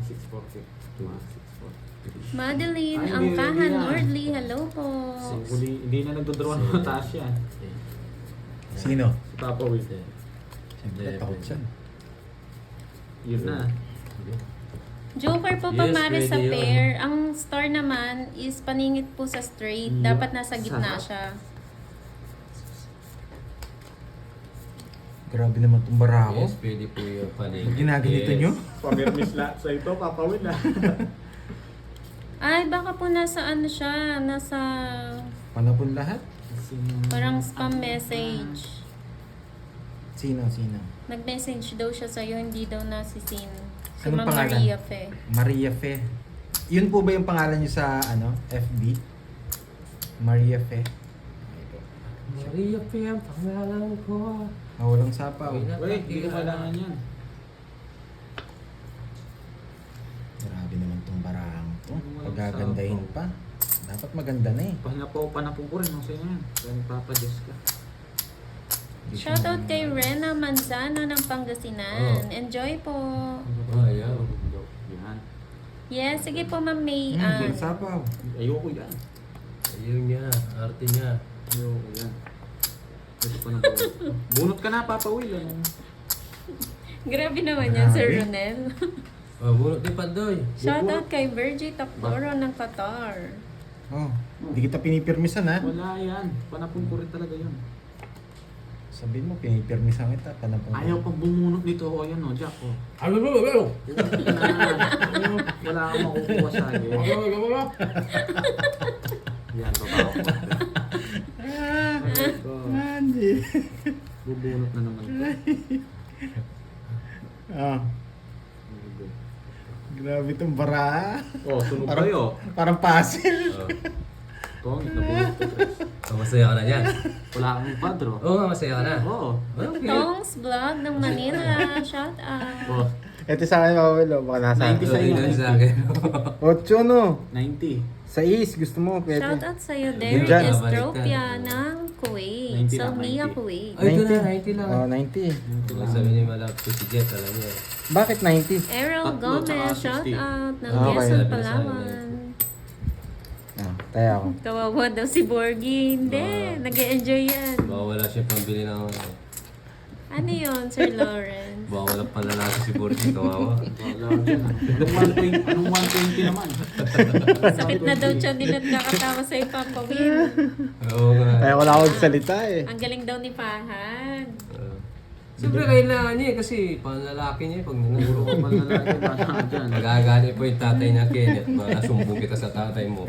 640. Mga 640. Madeline, Ay, Angkahan, hindi na. Nordly, hello po. Hindi na nagdodraw ng mataas yan. Sino? Si Papa Will. Siyempre, takot siya. Yun na. Joker po Yes, pamari sa pwede yun. pair. Ang star naman is paningit po sa straight. Yeah. Dapat nasa gitna Sarap. siya. Grabe naman itong barako. Yes, pwede po yung panig. Ginaganito nyo? Pamirmis lahat sa ito, Papa Will ah. Ay, baka po nasa ano siya, nasa Panapon lahat? parang spam message. Sino? Nag-message daw siya sa'yo, hindi daw nasisin. Si Anong Ma'am pangalan? Maria Fe. Maria Fe. Yun po ba yung pangalan nyo sa FB? Maria Fe. Maria P. ang pangalan ko. Walang sapaw. Wait, hindi ko kailangan yan. Grabe naman itong barang to. Walang Pagagandahin pa. Dapat maganda na eh. Panapong ko rin ang sa'yo yan. Kaya ni Papa Jessica. Hindi siya Shoutout maganda. kay Rena Manzano ng Pangasinan. Oh. Enjoy po. Ayaw. Yan. Yes, sige po Ma'am May. Walang sapaw. Ayoko yan. Ayaw niya. Arte niya. Ayoko yan. Pwede pa na po. Bunot ka na, Papa Will. Ano? Grabe naman yan, Sir Grabe. Ronel. Oh, bunot ni Pandoy. Shoutout kay Virgie Takdoro ng Qatar. Oh, hindi kita pinipirmisan ha. Wala yan. Panapong ko rin talaga yun. Sabihin mo, pinipirmisan kita. Panapon. Ayaw pang bumunot nito. O yan o, Jack. O. Ano ba? Ano? Wala kang makukuha sa akin. Yan, babaw ko. Hindi. Bubunot na naman ito. Ah, grabe itong bara. Oh, sunog kayo. Parang puzzle. Oh. Tongit, nabunot ko. Chris. Oh, masaya ka na dyan. Wala kang padro. Oo nga, masaya ka na. Oo. Okay. Tongs Vlog ng Manila. Shout out. Oh, Ito sa akin, Pawelo. Baka nasa 90 sa Okay, iyo. ganun sa akin. 8, no? 90. Sa is, gusto mo, pwede. Shout out sa'yo, Yun Derek dyan. Estropia ng Kuwait. 90 lang, Salmia, 90. Kuwait. Ay, ito na, 90 lang. Oh, 90. Kung sabi ni Malap ko si Jet, alam niya. Bakit 90? Errol Tatlo, Gomez, tsaka shout 60. out ng Okay. Quezon, Sabi na sa Palawan. Ah, tayo ako. Kawawa daw si Borgie. Hindi, nag-e-enjoy yan. Baka wala siya pambili ng Ano yun, Sir Lawrence? baka wala panlalaki si Borgie, kawawa. Wala dyan. Anong 120 naman? Sakit na daw siya din at nakatawa sa ipapawin. Oo nga. Kaya wala akong salita eh. Ang galing daw ni Fahad. Siyempre kailangan niya kasi panlalaki niya pag Puro nanuro. ka malalaki ba na dyan? Magagalit po yung tatay niya, Kenneth. Masumbong kita sa tatay mo.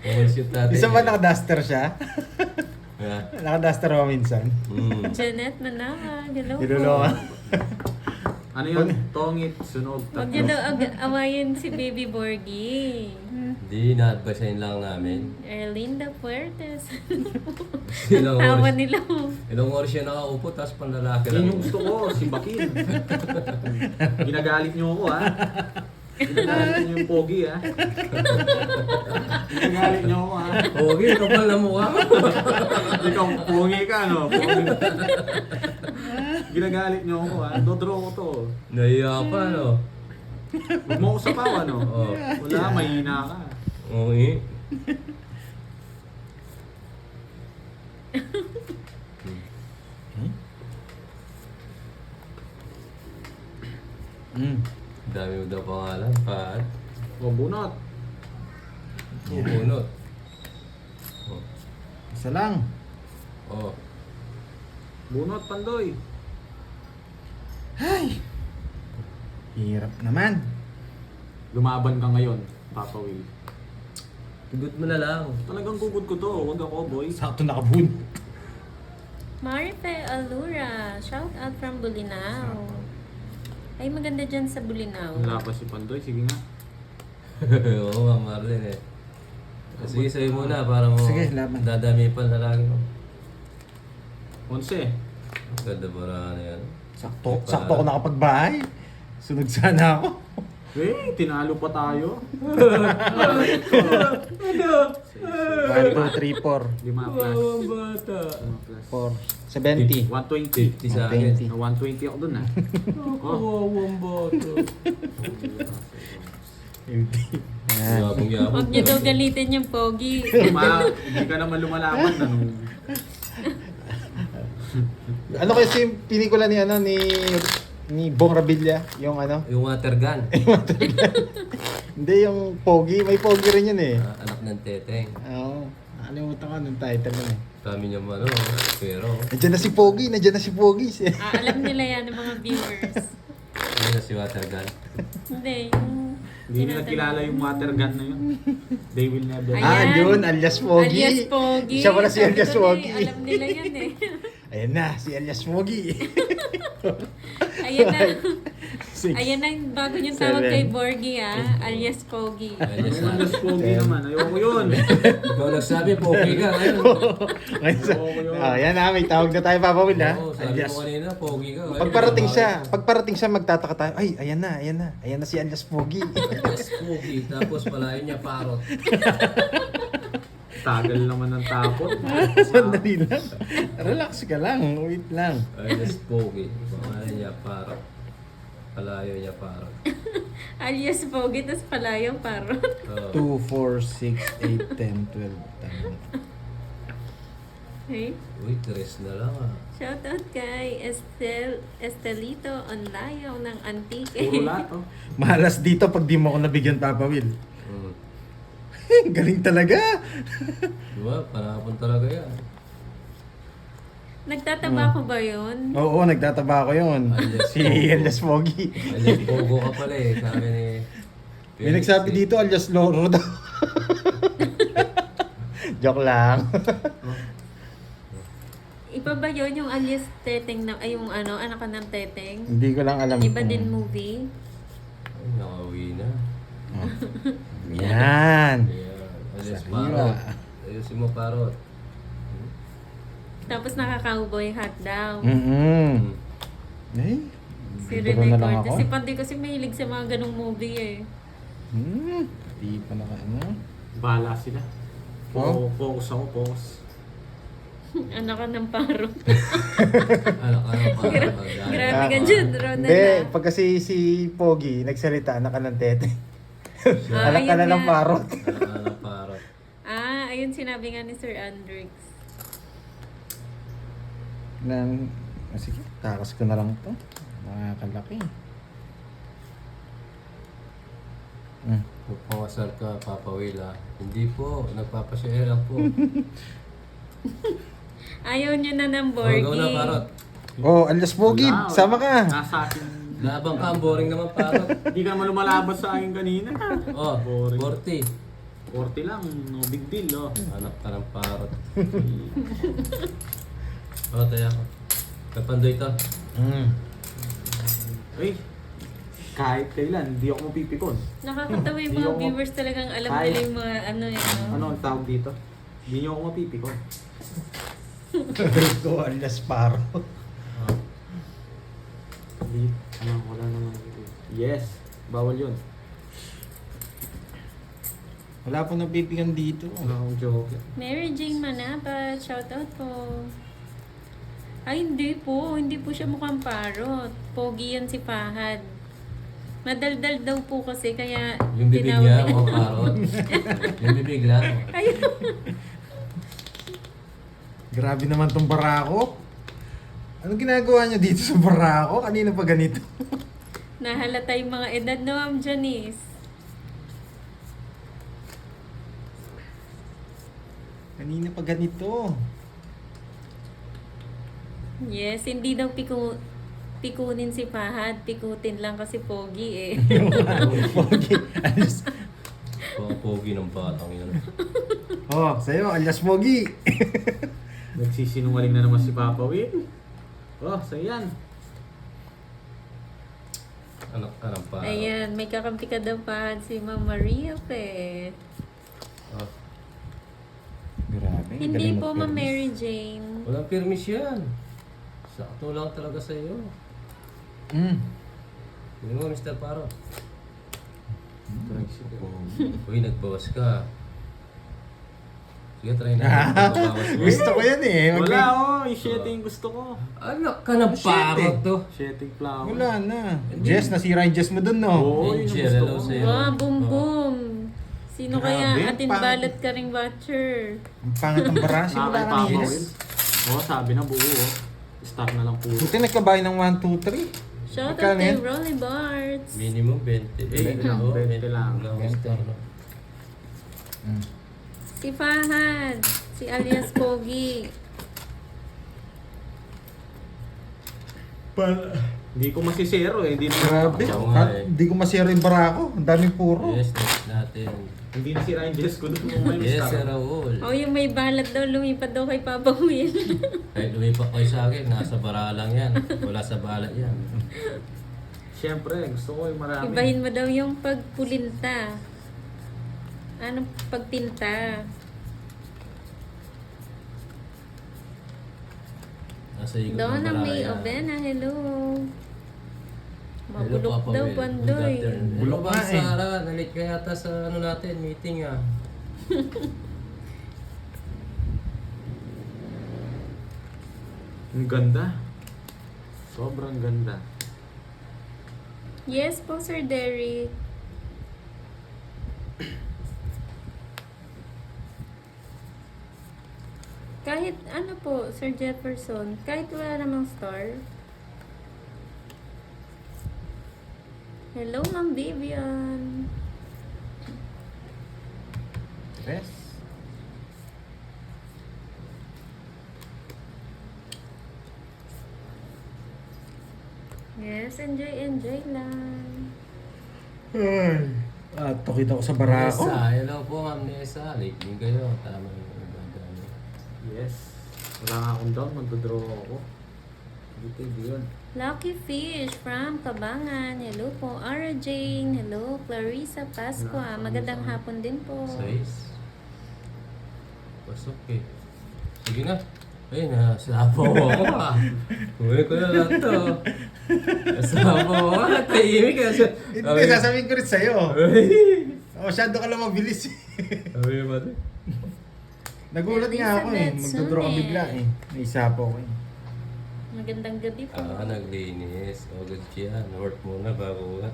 Umalis yung tatay Isa ba niya. naka-duster siya? Ha? Naka-duster ako minsan. Mm. Janet Manawag, hello po. Niluloka. Ano yun? Tongit, sunog, Huwag niyo daw awayin si Baby Borgie. Hindi, na-advisein lang namin. Erlinda Puertes. Ilang Tawa oras, nila. ilang oras siya nakaupo, tapos panlalaki Yan lang. yung gusto ko, si Bakin. Ginagalit niyo ako ha. Ginagalit niyo yung pogi ha. Ginagalit niyo ako ha. Okay, kapal na mukha. Ikaw, pogi ka no? Pogi. Ginagalit niyo ako ha. Dodraw ko to. Nahiya pa, no? Huwag mo ako sapawan no? Oo. Wala, mahina ka. Okay. Dami mo daw pangalan, Pat. O, bunot. Bubunot. Oh. Isa lang. Oh. Bunot, Pandoy. Ay! Hirap naman. Lumaban ka ngayon, Papa Will. Tugot mo na lang. Talagang gugod ko to. Huwag ako, boy. Sakto nakabun. Marife Alura, shout out from Bulinaw. Ay, maganda dyan sa Bulinaw. Wala pa si Pandoy. Sige nga. Oo nga, Marlon eh. Sige, sa'yo muna para mo Sige, laban. dadami pa na lagi mo. 11. Ganda para ano yan. Sakto ako nakapagbahay. Sunod sana ako. Tinalo pa tayo. 1, 2, 3, 4. 5 plus. Wow, bata. 5 plus. 4. 70. 120. 50 sa akin. 120. 120 ako dun ah. Kawawang bata. 50. Yan. Yabang yabang. Huwag niyo daw galitin yung pogi. Hindi ka naman lumalaban na nung... Ano kasi yung pelikula ni ano ni Bong Revilla, yung ano? Yung water gun. Hindi yung Pogi, may Pogi rin yun eh. Anak ng teteng. Oo. Nakalimutan ko ng title nun eh. Kami niya ano, pero Nandiyan na si Pogi, nandiyan na si Pogi. Alam nila yan ng mga viewers. ano na si water gun. Hindi, yung... Hindi nila kilala yung water gun na yun. They will never... Ayan. Yun, alias Pogi. Alias Pogi. Siya pala si Sabi alias ko na Pogi. Alam nila yan eh. Ayan na, si alias Pogi. Ayan na. 6. Ayan na yung bago niyong tawag 7. kay Borgie alias Pogi. Alias Ang alas pogi naman. Ayoko yun. Ikaw nagsabi, pogi ka. Ayun. Ayan na, may tawag na tayo, Papa Will ha. Oo, sabi Alias. mo kanina, pogi ka. Ayun. Pagparating siya, magtataka tayo. Ay, ayan na. Ayan na si alias Pogi. Alias pogi. Tapos palayan niya parot. Tagal naman ng tapot. Sandali lang. Relax ka lang, wait lang. Alias pogi. Palayan niya parot. Palayo niya parot. Alias Pogi, tapos pala yung parot. Oo. 2, 4, 6, 8, 10, 12. Tama. Hey. Uy, tres na lang ah. Shoutout kay Estelito Onlayaw ng Antique. Puro lahat oh. Malas dito pag di mo ako nabigyan, Papa Will. Galing talaga. Diba? Panahapon talaga yan. Nagtataba ko ba yun? Oo, nagtataba ko yun. Alias Si Pogo. alias Pogi. Alias pogo ka pala eh. Sabi ni... May nagsabi dito, alias Loro daw. Joke lang. Iba ba yun yung alias Teteng na, ay yung ano, anak ka ng Teteng? Hindi ko lang alam. Iba din movie? Ay, nakauwi na. Yan. Ayan. Alias Sariwa. parot. Ayusin mo parot. Tapos nakaka-cowboy hat daw. Mm-mm. Eh, Si dito Rene na lang Cortez. ako. Si Pandy kasi mahilig sa mga ganong movie eh. Di pa naka ano. Bahala sila. Oh? Focus ako, focus. Anak ka ng parot. Anak ka ng parot. Grabe ka dyan, Ronald. Hindi, ah. pag kasi si Pogi nagsalita, anak ka ng tete. Ah, Anak ka ayun na ng nga. parot. Anak ka ng parot. Ah, ayun sinabi nga ni Sir Andrix. Sige, takas ko na lang to. Mga kalaki. Magpakasal ka, Papa Will ah. Hindi po, nagpapashare lang po. Ayaw niyo na ng Ikaw na Borgie. parot. Oh, alias Pogi, Wala, sama ka. Nasa akin. Labang ka, ang boring naman parot. Hindi ka naman lumalaban sa akin kanina. Oh, Boring. 40. 40 lang, no big deal oh. Anak ka ng parot. Oh, tayo ako. Kapandoy to. Ay, kahit kailan, hindi ako mapipikon. Nakakatawa yung Hindi mga ako- viewers talagang alam Kahit- nila yung mga ano yun. Ano ang tawag dito? Hindi niyo ako mapipikon. Ko alias Paro. Oh. Hindi, wala naman. Yes, bawal yun. Wala po napipigan dito. Wala akong joke. Mary Jane Manabat, shoutout po. Ay, hindi po. Hindi po siya mukhang parot. Pogi yan si Fahad. Madaldal daw po kasi, kaya Yung bibig tinawag niya, nila- oh, parot. Yung bibig lang. Ayun. Grabe naman tong barako. Anong ginagawa niya dito sa barako? Kanina pa ganito. Nahalata yung mga edad no, Ma'am Janice. Kanina pa ganito. Yes, hindi daw pikunin si Fahad. Pikutin lang kasi pogi eh. Pogi. Alias. Pogi ng batang yun. Oh, sa'yo, alias Pogi. Nagsisinungaling na naman si Papa Will. Oh, so yan. Anak ka ng parot. Ayan, may kakampi ka daw Fahad si Ma'am Maria Pet. Oh. Grabe. Hindi po, Ma'am Mary Jane. Walang permis yan. Sakto lang talaga sa iyo. Mm. Hindi mo, Mr. Parot. Tricycle. Uy, nagbawas ka. Sige, try na. Nagbawas mo. Gusto ko yan eh. Wala oh, yung sheting gusto ko. Anak ka ng parot to. Sheting flower. Wala na. Jess, nasira yung Jess mo dun, no? Oo, yun Angel, ang hello gusto ko. sa'yo. Wow, boom boom. Sino Grabe, kaya atin pangit. balot ka ring watcher? Ang pangat ng barasi. Wala ka Nakakaipapaw nilis. yun. Oo, sabi na buo oh. Start na lang puro. Buti nagkabahay ng 1, 2, 3. Shout out Magkano kay yan? Rolly Barts. Minimum 20. 20 lang, 20 lang. 20. Si Fahad. Si alias Pogi. Hindi ko masisero eh. Hindi na Grabe. Oo nga eh. Hindi ko masira yung barako. Ang daming puro. Yes, next natin. Hindi na sira yung Jess ko doon kung may Yes, start. Sir Raul. O yung may balat daw, lumipad daw kay Papa Will. Kahit lumipak kayo sa akin, nasa bara lang yan. Wala sa balat yan. Siyempre, gusto ko yung marami. Ibahin mo daw yung pagpulinta. Ano pagpinta? Nasa ikot ng Donna bara May yan. Obena, hello. Hello, Mabulok Papa daw, Will. Pandoy. Good afternoon. Hello, Bulok Bang nga eh. Sara. Nalit ka yata sa ano natin, meeting ah. Ang ganda. Sobrang ganda. Yes po, Sir Derek. Kahit ano po, Sir Jefferson, kahit wala namang star. Hello, Ma'am Vivian. Yes. Yes, enjoy lang. Ay. Tukit ako sa barako. Nessa, hello po Ma'am Nessa. Late din kayo. Tama yung gagano. Yes. Wala nga akong down. Magdodraw ako. Dito yun. Lucky Fish from Kabangan. Hello po. Ara Jane. Hello. Clarissa Pascua. Magandang hapon din po. Size. Pasok eh. Sige na. Ay, nasabaw ako ah. Kunin ko na lang to. Nasabaw ako. Tahimik ka. Hindi, sasabihin ko rin sa'yo. Masyado ka lang mabilis eh. Sabi ba ito? Nagulat nga ako eh. Elizabeth Magdodraw ka Sune. bigla eh. Naisapo ko eh. Magandang gabi po. Naglinis. O, good siya. Work muna bago ka.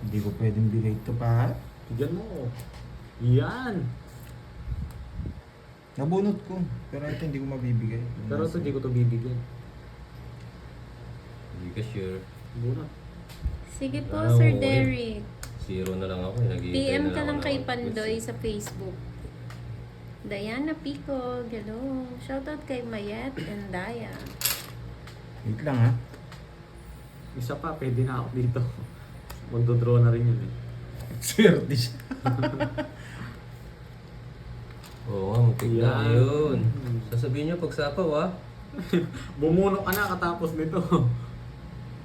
Hindi ko pwedeng bigay ito pa. Tigyan mo. Yan. Nabunot ko. Pero ito hindi ko mabibigay. Pero ito hindi ko ito bibigyan. Hindi ka sure. Bunot. Sige po, Ah, Sir oo, Derek. Zero na lang ako. Naghihintay PM na ka lang ako kay ng Pandoy message. sa Facebook. Diana Pico, hello. Shoutout kay Mayet and Daya. Wait lang ha. Isa pa, pwede na ako dito. Magdodraw na rin yun eh. Swerte siya. Oo nga, magtigla Yan. yun. Sasabihin nyo pagsapaw ah. Bumuno ka na katapos nito.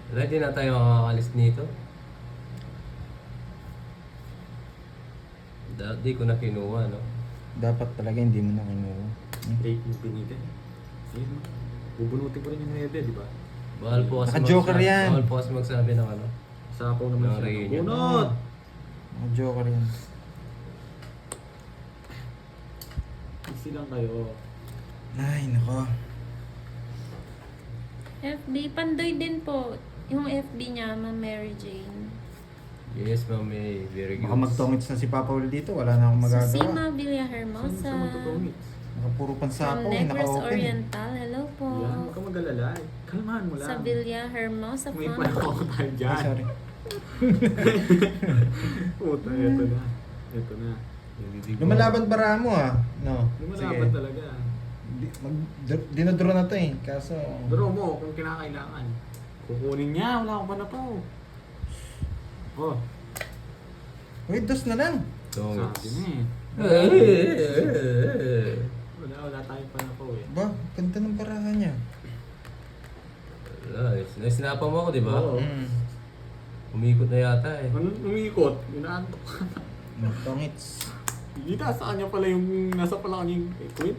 Wala, di na tayo makakalis nito. Di ko na kinuha, no? Dapat talaga hindi mo na kinuha. Late mo binigay. Ayun. Bubunutin ko rin yung 9, di ba? Bawal po kasi Naka-joker magsabi- yan. Bawal po kasi magsabi ng ano. Sapaw naman Mga siya. reunion. Bunot! Mga joker yan. Easy lang kayo. Ay, nako. FB, Pandoy din po. Yung FB niya, Ma'am Mary Jane. Yes, mami. Very good. Baka magtongits na si Papa Will dito. Wala na akong magagawa. Susima Saan Villahermosa. siya magtutungit? Nakapuro From pansapaw eh. Negros Naka-open eh. Oriental. Hello po. Yan, huwag ka mag-alala. Kalmahan mo lang. Sa Villahermosa May Fund. panahon tayo Ay, dyan. sorry. Puta, ito na. Ito na. Lumalaban bara mo ah. No. Lumalaban talaga. Dinodraw na to eh. Kaso... Draw mo kung kinakailangan. Kukunin niya, wala akong panapaw. Oh, Wait, dos na lang. sabi na eh. Eh. Wala tayong panapaw eh. Ba, ganda ng barahan niya. Wala, sinapa mo ako, di ba? Oo. Umikot na yata eh. Ano umiikot? Inaantok ka na. Magtongits. Hindi nasa kanya pala yung nasa pala kanya yung quit.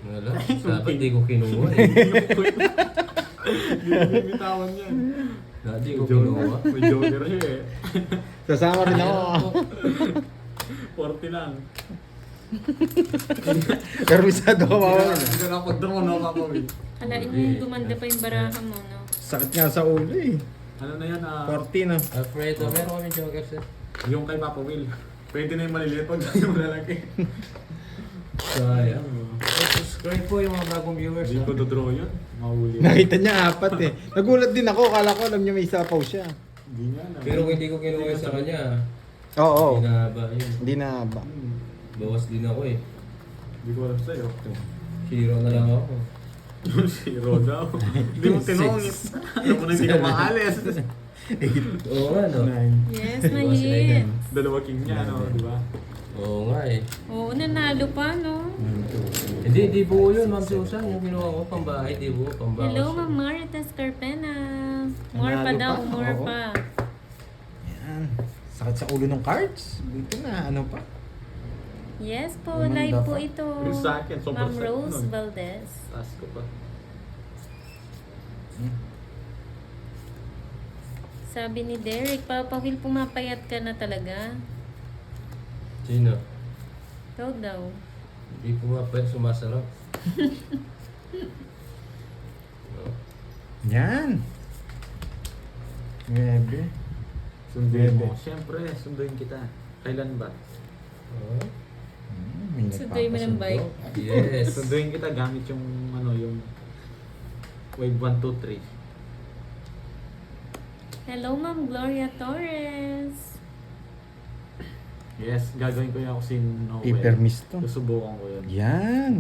Wala, dapat di ko kinuha eh. Yung quit. Hindi bitawan yan. Hindi ko kinuha. May joker siya eh. Sasama rin ako. 40 lang. Karmisado ka mawala. Hindi ka nakapag-draw na kakawin. Alain mo yung gumanda pa yung baraha mo, no? Sakit nga sa ulo eh. Ano na yan 40 na. Alfredo, meron kami joker sir. yung kay Papa Will. Pwede na yung maliliit pag yung malalaki. Sayang. Subscribe po yung mga bagong viewers. Hindi ko dodraw yun. Mahuli. Nakita niya 4 eh. Nagulat din ako. Kala ko alam niya may sapaw siya. Hindi nga na. Pero kung hindi ko kinuha sa kanya, Oo. binaba yun. Hindi na ba? Bawas din ako eh. Hindi ko alam sa'yo. Hero na lang ako. Zero daw. Hindi mo tinongit. Alam mo na hindi ka maalis. Oo nga no. 9. Yes, Diba sila mahit. yan? Dalawa king niya, no? Di ba? Oo nga eh. Oo, nanalo pa, no? Hindi buo yun Ma'am Susan. Yung kinuha ko pambahay, di buo pambahay. Hello, Ma'am Marites Carpena. More pa Nanalo daw, pa? more Oo. pa. Yan. Sakit sa ulo ng cards. Buti na. Ano pa? Yes po, Gumanda live po pa. ito. Yung sa akin, sobrang Ma'am sakit Rose nun. Valdez. Taas ko pa. Sabi ni Derek, Papa Will, pumapayat ka na talaga. Sino? Ikaw daw. Hindi pumapayat, sumasarap. Yan. 9. Sunduin Bebe. mo. Siyempre, sunduin kita. Kailan ba? Oh. May Sunduin mo ng bike. Yes. Sunduin kita gamit yung yung wave 1, 2, 3. Hello, Ma'am Gloria Torres. Yes, gagawin ko yung ako si Noel. Pipermis to. Susubukan ko yun. Yan.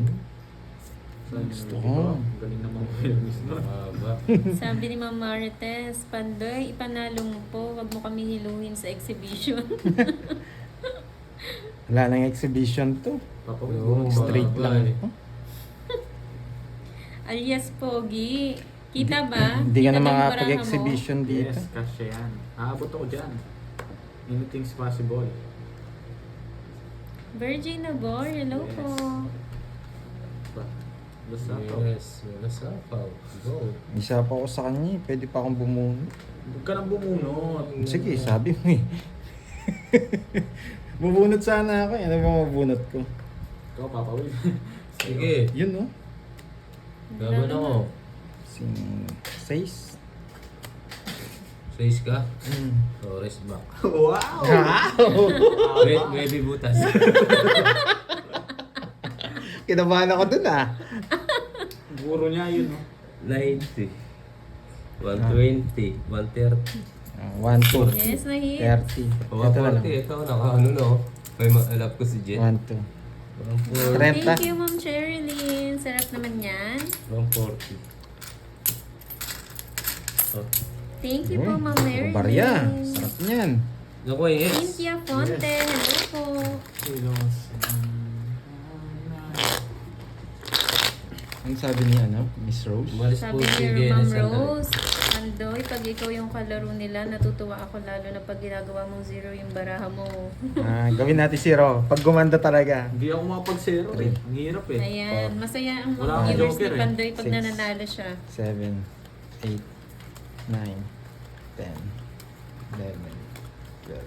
Saan Gusto yun? ko. Galing naman ko yung miss nun. Mahaba. Sabi ni Ma'am Marites, Pandoy, ipanalo mo po. Huwag mo kami hiluhin sa exhibition. Wala nang exhibition to. Papa, Oo, Straight mahaba lang. eh. Alias Pogi. Kita ba? Hindi ka Kita na ba yung baraha makapag-exhibition dito. Yes, kasya yan. Aabot ako dyan. Anything's possible. mo? Virgin Nabor, hello Yes. po. Basta to. Yes, wala sapaw. Go. Isa pa ako sa kanya eh. Pwede pa akong bumuno. Huwag ka nang bumunot. Sige, sabi mo eh. Bubunot sana ako eh. Ano ba mabunot ko? Ikaw, Papa Will. Sige. Yun no? Gaban ako. Sing 6. Size ka? Mm. O, rest back. Wow! Maybe butas. Kinabahan ako dun ah. Guro niya yun, no? 90. 120. 130. 1, 2, Yes, nahit. 30. O, Ito na lang. 140. Ito, nakaano no. May maalap ko si Jet. 1, 2. 140. 30. Thank you, Ma'am Sherilyn. Sarap naman yan. 140. Oh. Thank you po, Ma'am Mary. Barya. Sarap niyan. Naku, yes. Cynthia Fonte, hello po. Kilos. Ang sabi ni Miss Rose? Umalis po Sabi si ni Guinness. Ma'am Rose, Andoy, pag ikaw yung kalaro nila, natutuwa ako lalo na pag ginagawa mong zero yung baraha mo. Gawin natin 0. Pag gumanda talaga. Hindi ako makapag-zero eh. Ang hirap eh. Ayan, masaya ang Wala mga akong viewers ni joker eh. Pandoy pag Six. nananalo siya. 7, 8, 9, 10, 11, 12.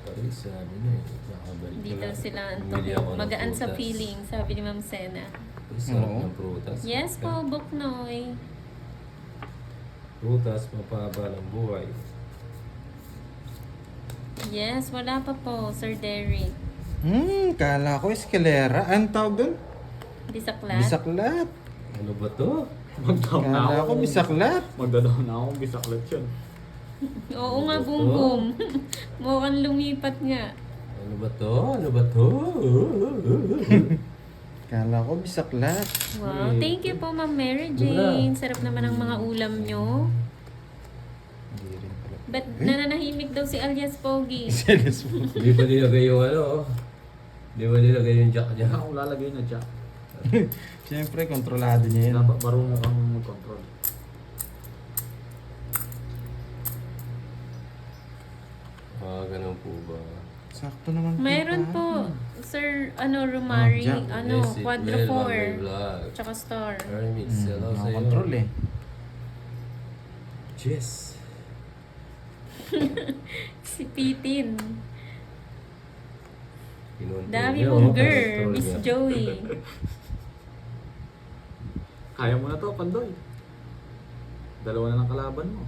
Ay, sabi na eh. Nakabalik Hindi ko daw lang. sila Bumili ako ng magaan sa prutas. feeling, sabi ni Ma'am Sena. Ay, sarap Oo. ng prutas. Yes po, Buknoy. Prutas, mapaba ng buhay. Yes, wala pa po, Sir Derek. Kala ko eskalera. Anong tawag dun? Bisaklat. Bisaklat. Ano ba to? Magdown na Kala ako. ko bisaklat. Magdadaw na akong bisaklat yun. Oo nga, Ano ba boom to? boom. Mukhang lumipat nga. Ano ba to? Ano ba to? Kala ko bisaklat. Wow, thank you po, Ma'am Mary Jane. Sarap naman ang mga ulam nyo. Hindi rin pala. Ba't nananahimik daw si alias Pogi? Jealous mo. Di ba nilagay yung ano? Di ba nilagay yung jack niya? Hindi akong lalagay na jack. Siyempre, kontrolado niya yan. Dapat marunong kang mag-control. Ganun po ba? Sakto naman. Mayroon po, Sir, Romari, Jack. Yes, it Quadro will, 4. Mami Vlog. Tsaka Star. Hermits, hello sa'yo. Control eh. Yes. Si Pitin. Kinontrol Dami niya, mong oh, girl, kinontrol Miss niya. Joey. Kaya mo na to, Pandoy. Dalawa na ng kalaban mo.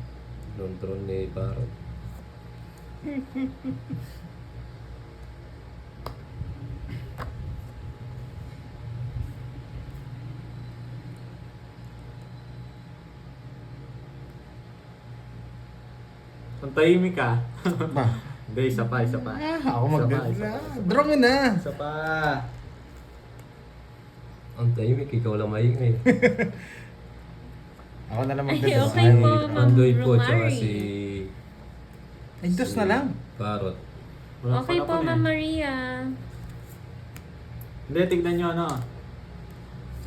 Kinontrol ni Parot. Kung tahimik ka. Ba? Hindi, isa pa, isa pa. Ako Isa pa, isa pa. Draw mo na. Isa pa. Ang tahimik, ikaw lang maingay. Ako na lang Ay, magdadala. okay po, Ma'am Andoy po, tsaka Romary. si... Ay, dos na lang. Parot. Walang Okay po, palapan eh. Ma'am Maria. Hindi, tignan nyo ano.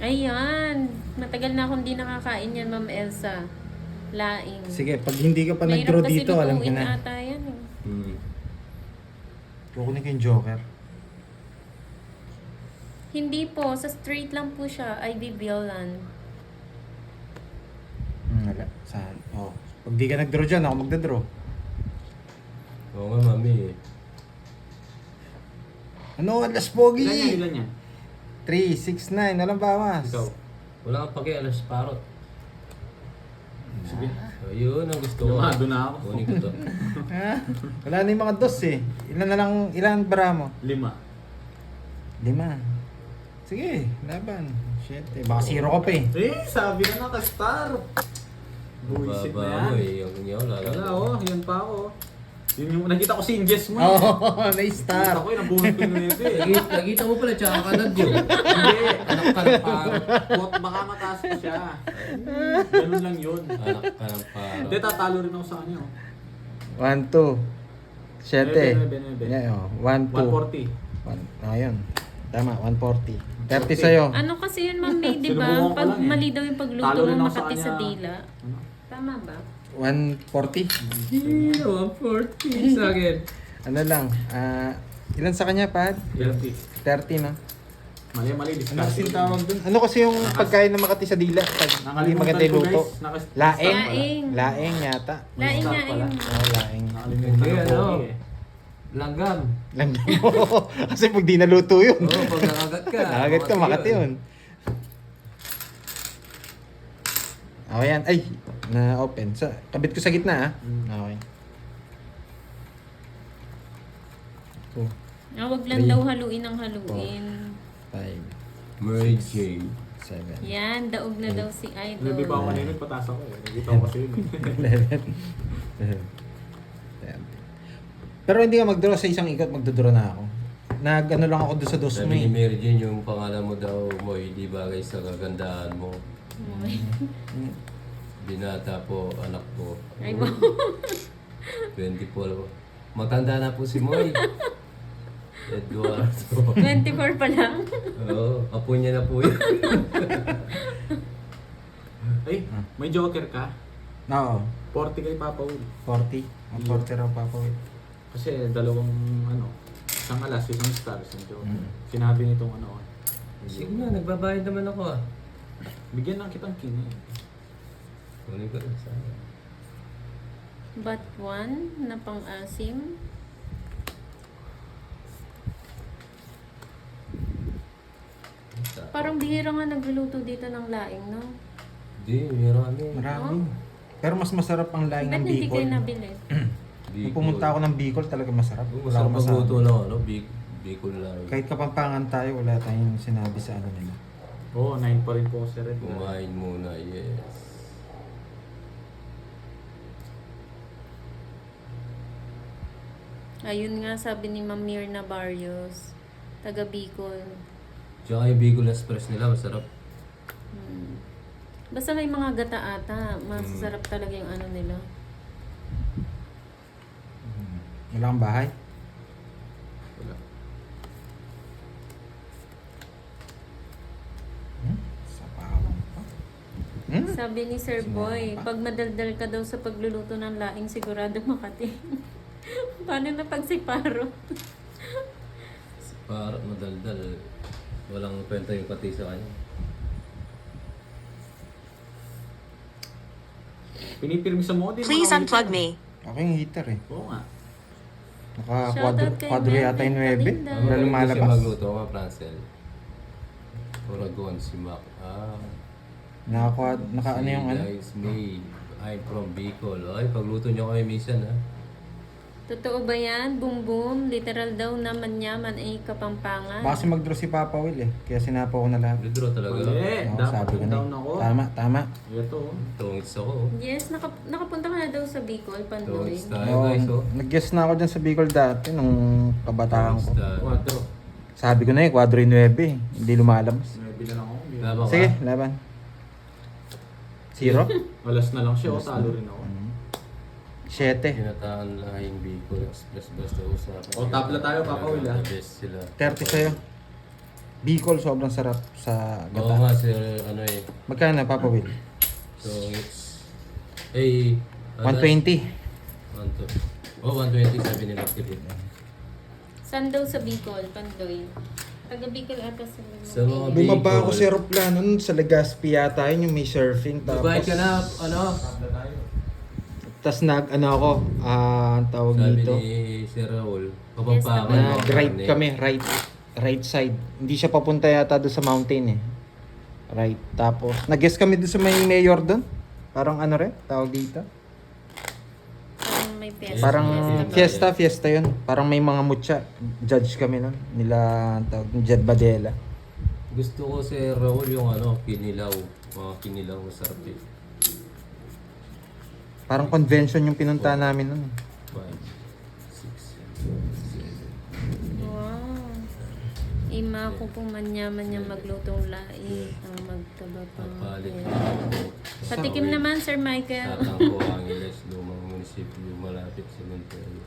Ayan. Matagal na akong di nakakain yan, Ma'am Elsa. Laing. Sige, pag hindi ka pa Mahirap nag-draw kasi dito, alam ko lutuin na. ata yan eh. Kukunin ko yung Joker. Hindi po, sa straight lang po siya, Ivy Bielan. Wala. Saan? Oh. Pag di ka nag-draw dyan, ako magda-draw. Oo nga, mami. Ano, alas pogi? Ilan yan, ilan yan? 3, 6, 9. Walang bawas. Ikaw. Wala kang paki, alas Parot. Sige. So, yun ang gusto ko. Lumado na ako. Kunin ko to. Ha? Wala na yung mga dos eh. Ilan na lang, ilan bara mo? 5. 5. Sige, laban. Shit eh. Baka zero ka pa eh. Sabi na naka-star. Buisit na Baba mo yan. eh. Yung niya, wala Wala lang. oh, yan pa ako. Yun yung nakita ko si Inges mo. Oo, na-star. Ako yung nabuhay ko na ito eh. Nakita mo pala, tsaka ka nag-yun. Hindi. Anak ka ng Parot. Baka mataas pa siya. Ganun lang yun. Anak ka ng Hindi, Parot. tatalo rin ako sa kanya. 1, 2. 7. 9. Yeah, oh. 1, 2. 140. Ayun. Tama, 140. 30 sa'yo. Ano kasi yun, Ma'am May, di ba? Sinubukan ko Pag lang eh. mali daw yung pagluto Talo rin mo, ako sa makati sa kanya. dila. Ano? Tama ba? 140. Yeah, 140 sa akin. Ano lang, ilan sa kanya, Pad? 30. 30, no? Mali, Ano discard. kasing tawag dun? Ano kasi yung pagkain na makati sa dila? Pag hindi Nakalimutan maganda yung ko, luto? guys. Laeng? Laeng. Laeng yata. Laing Start nga pala. yun. Oh, laeng. Nakalimutan Hindi, ko ano? eh. Langgam. Lang mo. Kasi pag di naluto yun. Oo, pag nakagat ka. Nakagat ka, makati yun. Okay yan. Ay, na-open. Kabit ko sa gitna, ah. Okay. So, Wag lang 3, daw haluin ng haluin. 5, Mary Jane. 7, Yan, daog na daw si Idol. Hindi pa ako kanina, pataas ako eh. Nakita ko kasi yun eh. 11. Pero hindi ka mag-draw sa isang ikot, magdodraw na ako. Nag-ano lang ako doon sa dos mo Sabi ni eh. Mary Jane, yung pangalan mo daw mo, hindi bagay sa kagandaan mo. Binata po, anak po. Ay, wow. 24. Matanda na po si Moy. Eduardo. 24 pa lang. Oo, apo niya na po yun. Ay, may joker ka? Oo. 40 kay Papa Will. 40. Ang 40 raw pa po. Kasi dalawang isang alas, isang star, isang joker. Mm. Sinabi nitong ano. Sige na, nagbabayad naman ako ah. Bigyan lang kitang kini. Kunin ko rin sa akin. But one na pang-asim. Parang bihira nga nagluluto dito ng laing, no? Hindi, marami. Marami. Pero mas masarap ang laing Ba't ng hindi Bicol. kayo nabili? Nung pumunta ako ng Bicol, talaga masarap. Oo, Wala masarap akong magluto masabi. ng ano, Bicol lang. Kahit Kapampangan tayo, wala tayong sinabi sa ano nila. Oo, 9 pa rin po si Red. Kumain muna, yes. Ayun nga, sabi ni Ma'am Mirna Barrios, taga Bicol. Tsaka yung Bicol Express nila, masarap. Basta may mga gata ata, masarap talaga yung ano nila. Wala kang bahay? Wala. Sa pawang pa. Sabi ni Sir Boy, pag madaldal ka daw sa pagluluto ng laing, sigurado makati. Paano na pag si Paro? Para madaldal. Walang kwenta yung pati sa kanya. Pinipirmi sa mo din. Please unplug me. Ako yung heater eh. Oo nga. Shoutout kay Naka-quadro yata yung 9. Melinda. Na lumalabas. Siya magluto ka, Francel. Oragon, si Mac. Naka ano yung ano? Guys, May. I'm from Bicol. Ay, pagluto niyo kami minsan, ha? Totoo ba yan? Boom boom. Literal daw naman yaman ay Kapampangan. Baka kasi mag-draw si Papa Will eh. Kaya sinapa ko na lahat. Lidro talaga. Mali. Oo, Dapat sabi ko na down eh. ako. Tama. Ito. Tungits ako. oh. Yes, nakapunta ka na daw sa Bicol, Pandoy. Tungits tayo, Oo, guys, oh. nag-guess na ako dyan sa Bicol dati nung kabataan ko. Tungits tayo. 4. Sabi ko na eh, quadro yung 9 eh. Hindi lumalabas. May bilang ako. Laban ka? Sige, laban. 0? Alas na lang siya. O, talo rin ako. 7. Tinataan lahing Bicol. Basta usapan. O, tabla tayo, Papa Will, ah. The best sila. 30 sa'yo. Bicol, sobrang sarap sa Oo gata. nga, sir. Ano eh. Magkano, Papa Will? Tungits. Eh, 120. 120 sabi nila. Saan daw sa Bicol, Pandoy? Taga Bicol ata sa Sa mga Bumaba ako Bicol. sa aeroplano nun sa Legazpi yata yun, yung may surfing. Babayad ka na, ano? Tapos ano ako, ang tawag Sabi dito. ni Sir Raul, Kapampangan. Nag-right kami, right side. Hindi siya papunta yata doon sa mountain eh. Right. Tapos, nag-guess kami doon sa may mayor doon. Parang ano rin, tawag dito. Parang may fiesta. Parang fiesta. fiesta yun. Parang may mga mutya. Judge kami nun. Nila, ang tawag, Jed Badela. Gusto ko si Raul yung ano, kinilaw. Mga kinilaw, masarap eh. Parang convention yung pinunta namin nun. 5, 6, 7. Wow. Ima ko po manyaman niya maglutong lai. Ang magtaba pa. Papalit. Patikim naman, Sir Michael. Tatangko ang Angeles, lumang munisipyo, malapit sa cemetery.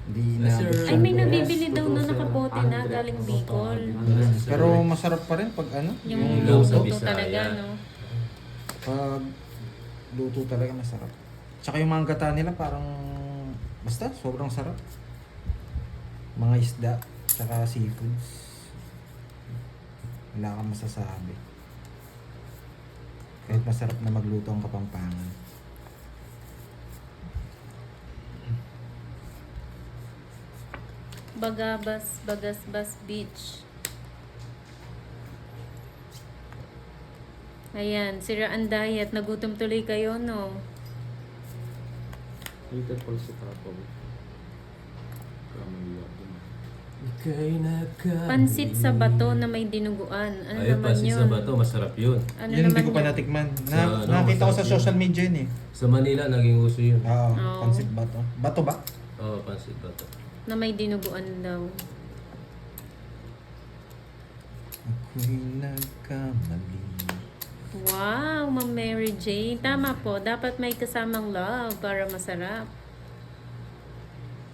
Hindi Ah, na. sir. Ay, may nabibili daw na nakabote na galing Bicol. Pero masarap pa rin pag ano. Yung Yung sa luto Bisaya. talaga, no? Pag luto talaga masarap. Tsaka yung mga gata nila parang basta sobrang sarap. Mga isda, tsaka seafoods. Wala kang masasabi. Kahit masarap na magluto ang Kapampangan. Bagasbas Beach. Ayan, siraan diet. Nagutom tuloy kayo, no? Little pulse sa Papa Will. Ika'y nagkamali. Pansit sa bato na may dinuguan. Ano Ay, naman pansit yun? sa bato, masarap yun. Ano Yun naman hindi ko pa yun? natikman. Sa, Nakita ko sa masarap social yun. media yun eh. Sa Manila, naging uso yun. Oo, Oo. pansit bato. Bato ba? Oo, pansit bato. Na may dinuguan daw. Ako'y nagkamali. Wow, Ma'am Mary Jane. Tama po. Dapat may kasamang love para masarap.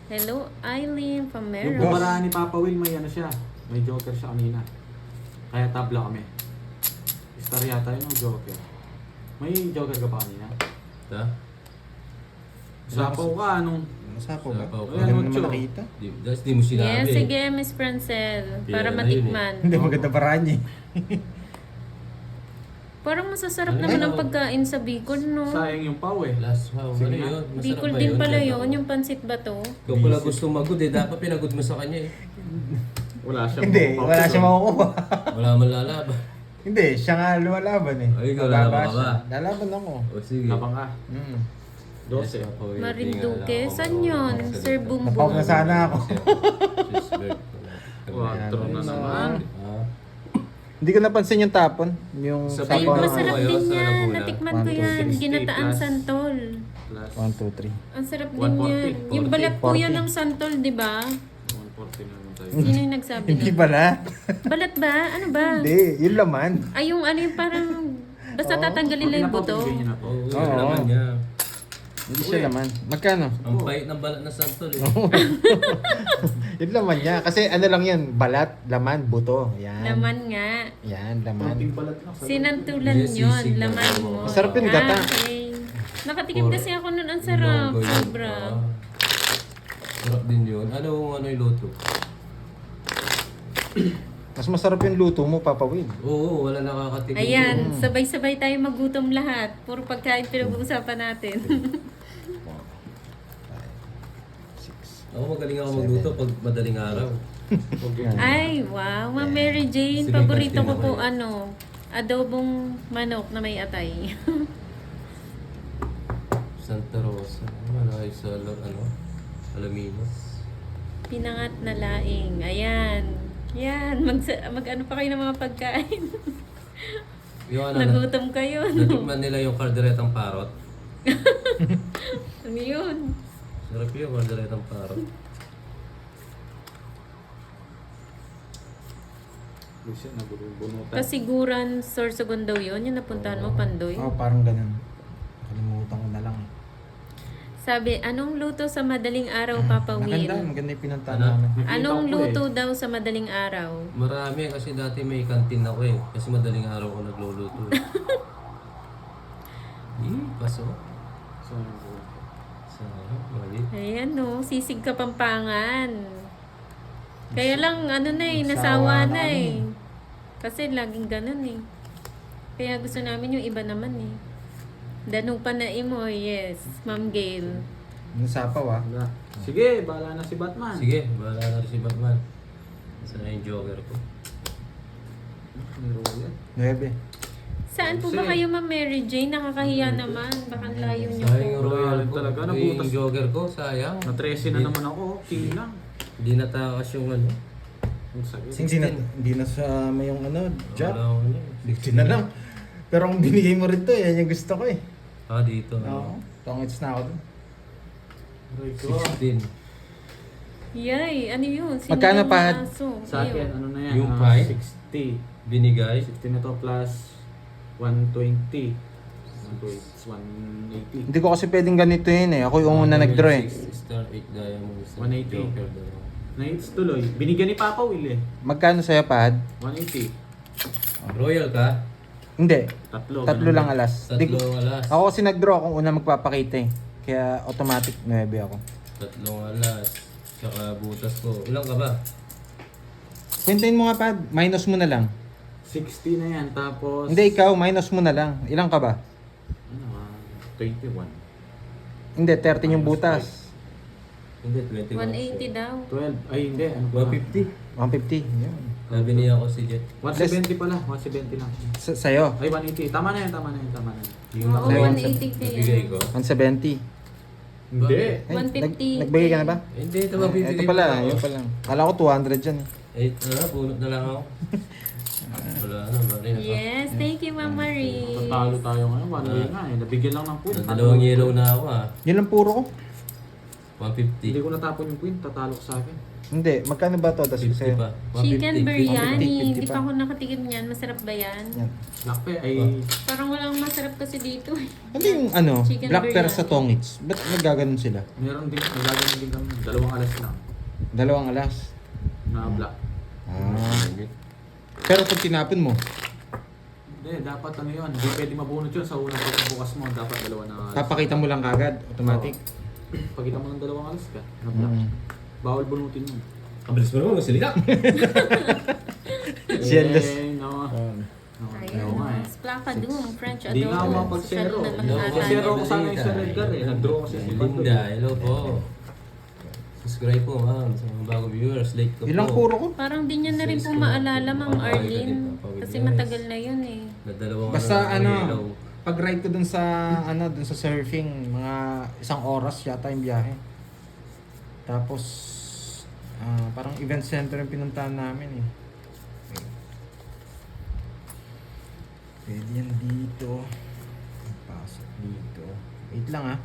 Hello, Eileen from Yung Meron. bumarahan ni Papa Will, may ano siya. May joker siya kanina. Kaya tabla kami. Star yata yun ang joker. May joker ka pa kanina? Ha? Sapaw ka, anong... Masapo ba? Sapaw ka. Wala Ayan, naman Ocho. nakita. Di mo sinabi. Yes, sige, Miss Francel. Para Pera na matikman. Hindi maganda paraan niya. Parang masasarap Ano naman yun? ang pagkain sa Bicol, no? Sayang yung pau eh. Last how, Sige ano nga. yun? Masarap Bicol ba din pala Kaya yun, ako. yung pansit ba to? Ikaw pala gusto magod eh. Dapat pinagod mo sa kanya eh. Wala siya. Hindi, wala siya makukuha. Wala man lalaba. Hindi, siya nga lumalaban eh. Ay, ikaw, Mababa lalaban ka siya. ba? Lalaban ako. O sige. Labang ka. Mm. 12. Papa Will. Marinduque. Tingnan lang Saan ako yun? marunong Sir magsalita. Boom Napaw Boom. na sana ako. Cheeseburger. Quattro na naman. Ah. Hindi ko napansin yung tapon. Yung Sa Ay, sapaw Tapon masarap kayo din sa yan. Laguna. Natikman ko 1, 2, yan. 60 Ginataang plus. santol. Plus 1, 2, 3. Ang sarap din 140. yan. Yung balat po 40. yan ng santol, di ba? 140 na naman tayo. Sino yung nagsabi Hindi nun? pala. Balat ba? Ano ba? Hindi, yun laman. Ay, yung ano yung parang... Basta tatanggalin lang yung buto. Pinapabigay niya na po. Oo, Oo. yun naman niya. Hindi siya laman. Magkano? Ang pait ng balat na santol eh. Yun laman niya. Kasi ano lang yan, balat, laman, buto. Yan. Laman nga. Yan, laman. Konting balat lang. Sinantulan Yes, yun. sisig na Laman po. mo. Masarap yung gata. Okay. Nakatikim kasi ako nun. Ang sarap. Ilonggo yun. Sobra. Ah. Sarap din yun. Ano yung luto? Mas masarap yung luto mo, Papa Will. Oo, wala nakakatikim. Ayan. Sabay-sabay tayo magutom lahat. Puro pagkain pinag-uusapan natin. Ako magaling ako magluto pag madaling araw. Ay, wow. Ma'am Mary Jane, Sige, paborito ko kasi po naman adobong manok na may atay. Santa Rosa. Malaki sa Alaminos. Pinangat na laing. Ayan. Yan. Mag-ano pa kayo ng mga pagkain. Yung Nagutom kayo, no? natikman nila yung kalderetang parot. Ano yun? Sarap yung kalderetang parot. Lucia, nabubunutan. Kasiguran, Sorsogon daw yun. Yung napuntahan mo, Pandoy. Oo, parang ganun. Nakalimutan ko na lang. Sabi, anong luto sa madaling araw, Papa Maganda, Will? maganda yung pinuntahan Ano? namin. Nakita Anong ko luto eh. daw sa madaling araw? Marami kasi dati may kantin ako eh. Kasi madaling araw ko nagluluto eh. Paso. Sarap, mali. Ayan no, sisig Kapampangan. Kaya lang, ano na eh, Nasawa nasawa na na kami eh. Kasi laging ganun eh. Kaya gusto namin yung iba naman eh. Danong pa na imo, yes. Ma'am Gail. Nasapaw ah. Wala. Sige, bahala na si Batman. Sige, bahala na rin si Batman. Sana yung Joker ko. May royal. 9. Saan po ba kayo, Ma'am Mary Jane? Nakakahiya naman. Baka ang layo niyo Sayang yung po. Royal ko. Talaga, Yung nabutas. Joker ko, sayang. Na 13 na naman ako. King lang. Hindi natakas yung ano. Ang sakit. Hindi na sa may yung job. Wala akong ano eh. 15 na lang. Pero kung binigay mo rin to, yan yung gusto ko eh. Ah, dito. Oo. Tongits na ako dun. Aray ko. 16. Yay, ano yun? Sino Magkano yung pa? aso? Sa akin, Ayun. ano na yan? Yung ah, price? 60. Binigay. 60 na to plus 120. 180. Hindi ko kasi pwedeng ganito yun eh. Ako yung una nag-draw eh. 6 star 8 diamonds. 180. Joker dalawa. Na-hits tuloy. Binigyan ni Papa Will eh. Magkano sa'yo, Pad? 180. Royal ka? Hindi. Tatlo. Tatlo ganun lang ba? alas. Tatlong alas. Ako kasi nag-draw akong una magpapakita eh. Kaya automatic 9 ako. Tatlong alas. Tsaka butas ko. Ilang ka ba? Kwentahin mo nga, Pad. Minus mo na lang. 60 na yan. Tapos... Hindi, ikaw. Minus mo na lang. Ilang ka ba? Ano 21. Hindi, 13 yung butas. Hindi, 21. 180 daw. 12. Ay, hindi. Ano ba? 150. 150. Yun. Sabi niya ako si Jet. 170 pala. 170 lang. Sa'yo. Ay, 180. Tama na yan. Tama na yan. Tama na yan. Yung Oo, Sa'yo. 180 kaya. nabigay ko. 170. Hindi. Ay, 150. nagbigay ka na ba? Hindi, ito mabibigay Ito pala, yun pala. Kala ko 200 dyan eh. Eh, bunot na lang ako. Wala na, bari na to. Yes, thank you, Ma'am Marie. Tatalo tayo ngayon. One way nga eh. Nabigyan lang ng point. Dalawang yellow na ako ah. Yun lang puro ko. 150. Hindi ko natapon yung point. Tatalo ko sa akin. Hindi, magkano ba to? Tas 50 sa'yo. pa. Chicken 150. biryani. 50 Hindi pa. pa ako nakatikim niyan. Masarap ba yan? Yan. Nakpe ay... Parang walang masarap kasi dito. Ano yung ano, Chicken black pear biryani. sa tongits? Ba't nagaganon sila? Meron din. Nagagawin din kami. 2 alas lang. 2 alas. Na black. Ah. Pero pag tinapon mo, Hindi. Dapat ano yun. Hindi pwede mabunot yun sa unang pagbukas mo. Dapat 2 na alas. papakita mo lang kagad, automatic. Pagkita mo ng 2 alas ka. Na black. Mm. Bawal bunutin yun. Kabilis mo naman, masilika. Jealous. Eh, no. No, Ayun, oo nga eh. Splaka Doom, French Hindi nga ako Adult. mapag-zero. Social naman No, ata. Kasi-zero ako sana yung sa Red Car eh. Nag-draw kasi si Bando. Linda, hello po. Subscribe po ma'am sa mga bagong viewers. Late ko Ilang po. puro ko? Parang di niya na rin po maalala, Ma'am Arlene. Kasi matagal na yun eh. Nadalawang Basta yellow. ano, pag ride ko dun sa dun sa surfing, mga 1 oras yata yung biyahe. Tapos parang event center yung pinuntahan namin eh. Pwede yan dito. Pasok dito. Wait lang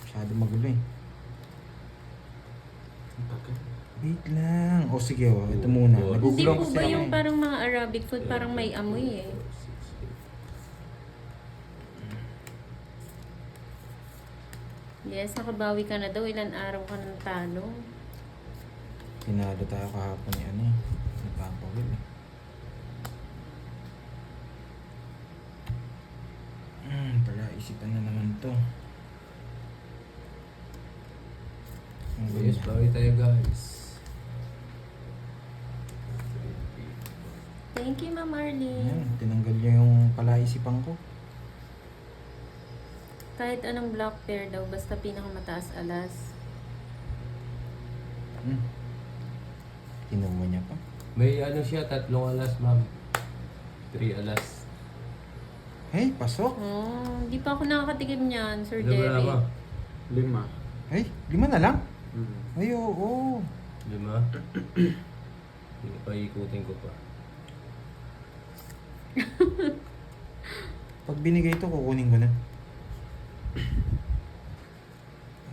Masyado magulo eh. Wait lang. O sige, ito muna. Hindi Hindi Nagugulo po kasi ba ako yung eh. parang mga Arabic food, parang may amoy eh. Yes, nakabawi ka na daw. Ilan araw ka ng talo. Tinalo tayo kahapon ni ni Papa Will eh. Pala, isipan na naman to. Ang Yes, ganyan. bawi tayo guys. Thank you, Ma'am Arlene. Ayan, tinanggal niya yung palaisipan ko. Kahit anong block pair daw, basta pinakamataas alas. Kinuha niya pa. May ano siya, 3 alas, ma'am. 3 alas. Hey, pasok. Oh, hindi pa ako nakakatikim niyan, Sir Ano ba Jerry. naman? 5. Hey, 5 na lang? Mm. Ay, oo. 5. Hindi pa ikutin ko pa. Pag binigay ito, kukunin ko na.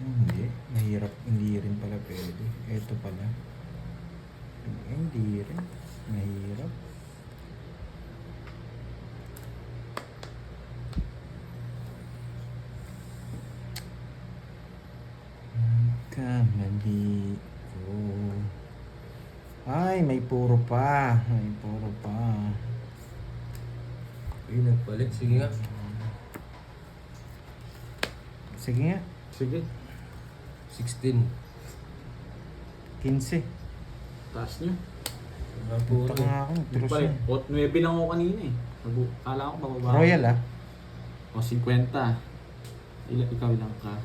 Hindi. Mahirap. Hindi rin pala pwede. Ito pala. Hindi rin. Mahirap. Kamali ko. Ay, may puro pa. May puro pa. Uy, nagpalit. Sige nga. Sige nga. Sige. 16. 15. Taas nyo. Puro. Punta nga ako. Nagtros Pare, na. 9 lang ako kanina eh. Kala ko bababa. Royal ah. O 50. Ikaw lang ka.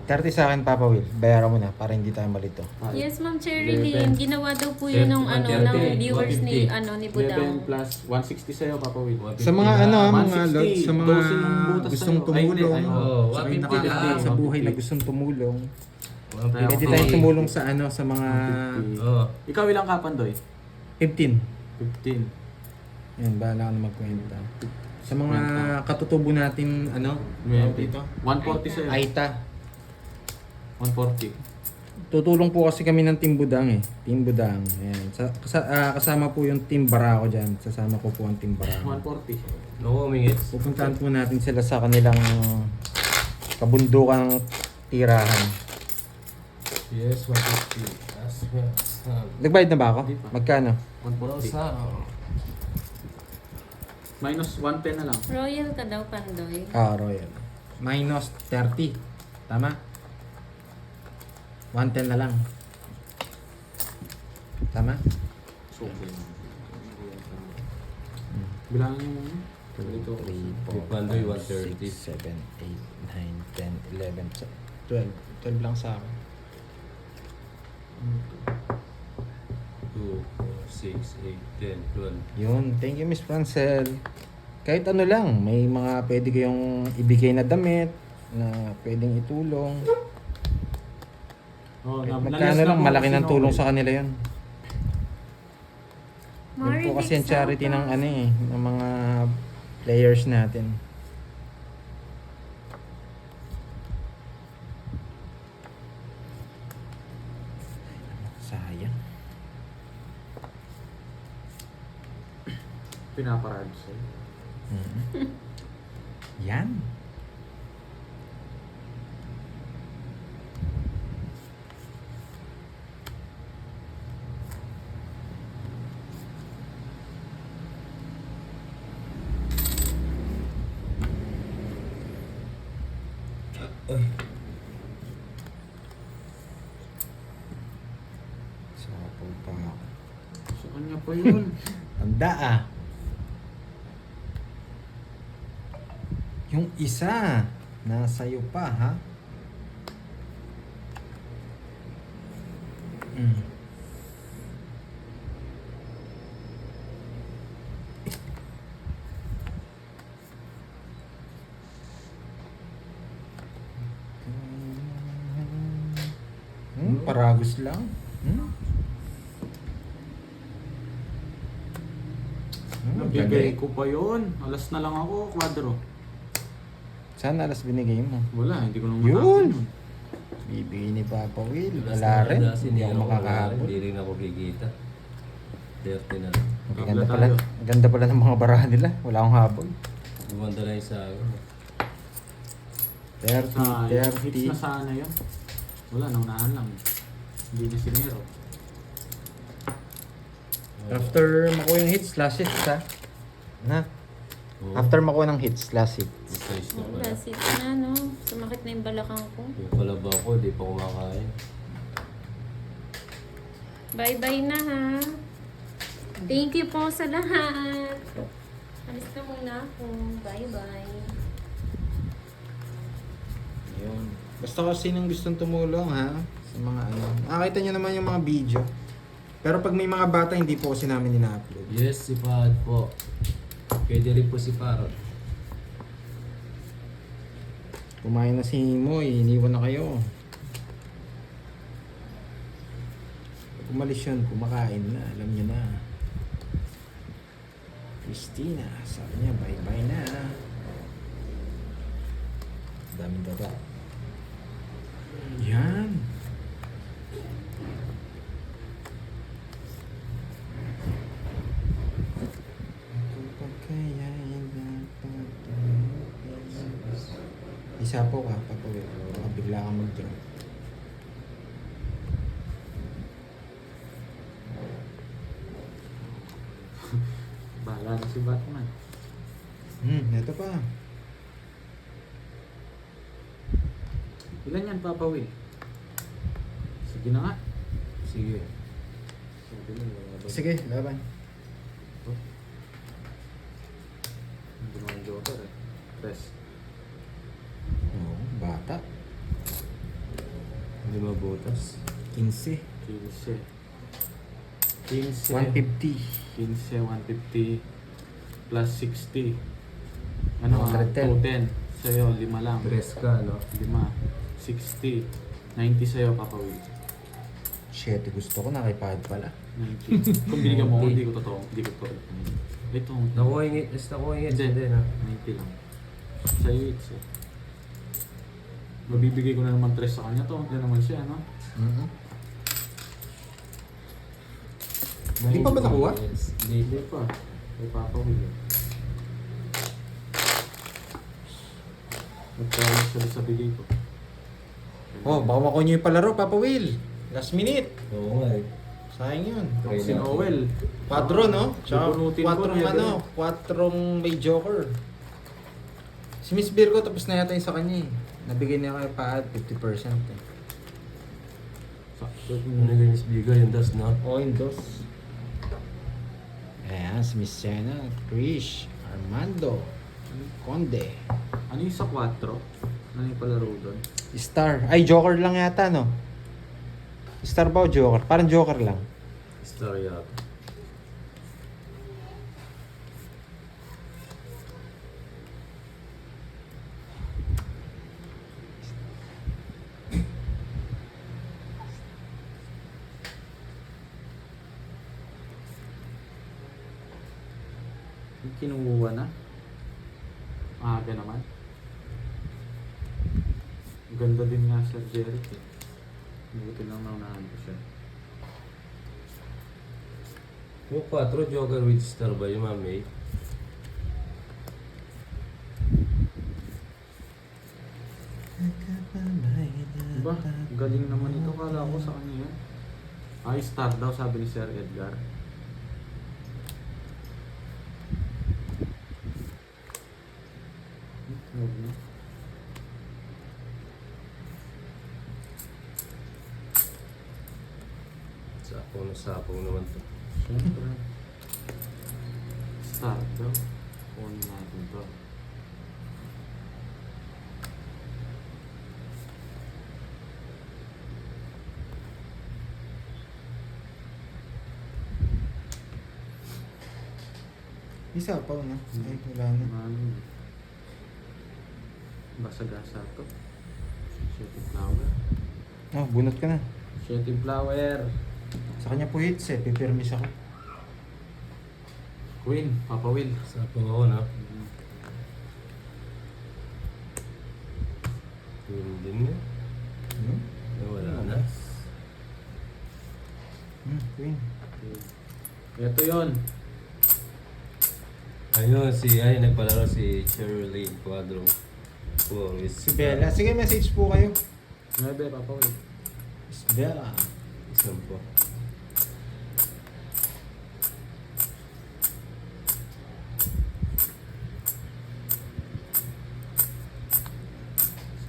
30 sa akin, Papa Will. Bayaran mo na para hindi tayo malito. Yes, Ma'am Cherry 11. Lynn. Ginawa daw po yun ng, 30, ng viewers ni, 150. ni Budang. 11 plus 160 sa'yo, Papa Will. Sa mga mga 160, lods, sa mga 12 yung butas gustong sa'yo. Ay, hindi. tumulong, Ay, oo. sa may 150 nakakita lang. sa buhay na 150. gustong tumulong, Kaya pwede ako, tayong tumulong sa sa mga 150. Oo. Ikaw ilang kapandoy? 15. 15. Yan, bahala ka na magkwenta. Sa mga katutubo natin, tawag dito? 140 sa'yo. Aita. 140. Tutulong po kasi kami ng Team Budang eh. Team Budang. Ayan. Kasama po yung Team Barako dyan. Sasama ko po ang Team Barako. 140. Oo, mingits. Pupuntahan po natin sila sa kanilang kabundukang tirahan. Yes, 150. Nagbayad na ba ako? Hindi pa. Magkano? 140. Minus 110 na lang. Royal ka daw, Pandoy. Royal. Minus 30. Tama? 110 na lang. Tama? So, bilangin mo muna. 2, 3, 4, Pandoy, 5, 130. 6, 7, 8, 9, 10, 11, 12. 12 lang sa akin. 2, 4, 6, 8, 10, 12. Yun. Thank you, Miss Francel. Kahit ano lang, may mga pwede kayong ibigay na damit na pwedeng itulong. Oh, Kahit magkano lang, malaki ng tulong sa kanila yun. Yun po kasi ang charity ng ng mga players natin. Sayang. Pinaparad sa'yo. Yan. Sapaw pa ako. Sa kanya pa yun. Tanda ah. Yung isa, nasa'yo pa ha? Mm. Paragos lang. Nabigay ko pa yun. Alas na lang ako, kwadro. Saan alas binigay mo? Wala, hindi ko nang Yun! matapin. Bibigay ni Papa Will. Last Wala na rin. last, Hindi ako na makakahabol. Hindi rin ako kikita. 30 na lang. Ang Kabla Ganda pala, tayo. ang ganda pala ng mga baraha nila. Wala akong habol. Gumanda na yung sa akin. 30, Hits na 30. sana yun. Wala, naunahan lang. Hindi na sinero. After makuha yung hits, last hits ha? Na? Oo. After makuha ng hits, last hit. Size na pala. Last hit na, no? Sumakit na yung balakang ko. Yung palaba ko, di pa kumakain. Bye-bye na, ha? Thank you po sa lahat. Alis na muna ako. Bye-bye. Yun. Basta kung sinong gustong tumulong ha, sa mga ano. Nakakita nyo naman yung mga video. Pero pag may mga bata, hindi po kasi namin ina-upload. Yes, si Fahad po. Pwede rin po si Parot. Kumain na si Moy, iniwan na kayo. Pag umalis yun, kumakain na, alam nyo na. Christina, sabi niya, bye-bye na. Daming baba. Yan. Isa po ka, papawid. Baka bigla kang mag-drop. Bahala na si Batman. Ito pa. Ilan yan, Papa Will? Sige na nga. Sige. Sabi niya, wala ba? Sige, laban. Hindi naman joker eh. Press. Oo, bata. Hindi mabutas. 15. 15. 15. 150. 15, 150 plus 60. Ano ah? 110. 210. Sa'yo, 5 lang. Press ka, no? 5. 60. 90 sa'yo, Papa Will. 7 gusto ko, nakipad pala. 90. Kung binigyan mo ako, hindi ko totoo. Hindi ko totoo. Ito. Nakuha yung hits. Nakuha yung hits. Hindi. Hindi, no? 90 lang. Sa'yo, it's eh. Mabibigay ko na naman 3 sa kanya to. Yan naman siya, no? Hindi pa ba nakuha? Yes. Hindi pa. Kay Papa Will. Nagkaroon siya sa bigay ko. Oh, baka makuha nyo yung palaro, Papa Will. Last minute. Oo nga eh. Sayang yun. Tapos si Noel. 4, no? Tsaka Bubunutin ko 4 niya, ano, 4 may joker. Si Miss Virgo tapos na yata yung sa kanya eh. Nabigay niya kay Paad 50% eh. Sakto. Ano yung Miss Bigo, yung dust, no? O, yung dos. Ayan, si Miss Sena, Krish, Armando, Conde. Ano yung sa 4? Ano yung palaro doon? Star. Ay, joker lang yata, no? Star ba o joker? Parang joker lang. Story up. Yung kinuha na? Aga naman. Ganda din nga Sir Jeric eh. Buti lang naunahan ko siya. Yung 4, Joker with Star ba yung mami? Diba? Galing naman ito. Kala ko sa kanya yan. Ay, star daw sabi ni Sir Edgar. Huwag na. Sapong naman to. Siyempre. Star daw. Kunin natin to. Isa pa, no? Ay, wala na. Ano? Basa-gasa to. Shitty flower. Oh, bunot ka na. Shitty flower. Sa kanya po hits eh, pipirmis ako. Queen, Papa Will. Sapong ako, no? Yun din nga. Hmm? Wala na. Queen. Ito yon. Ayun, ay nagpalaro si Shirley Cuadro. Si Bella. Sige, message po kayo. 9, Papa Will. Miss Bella. Isang po.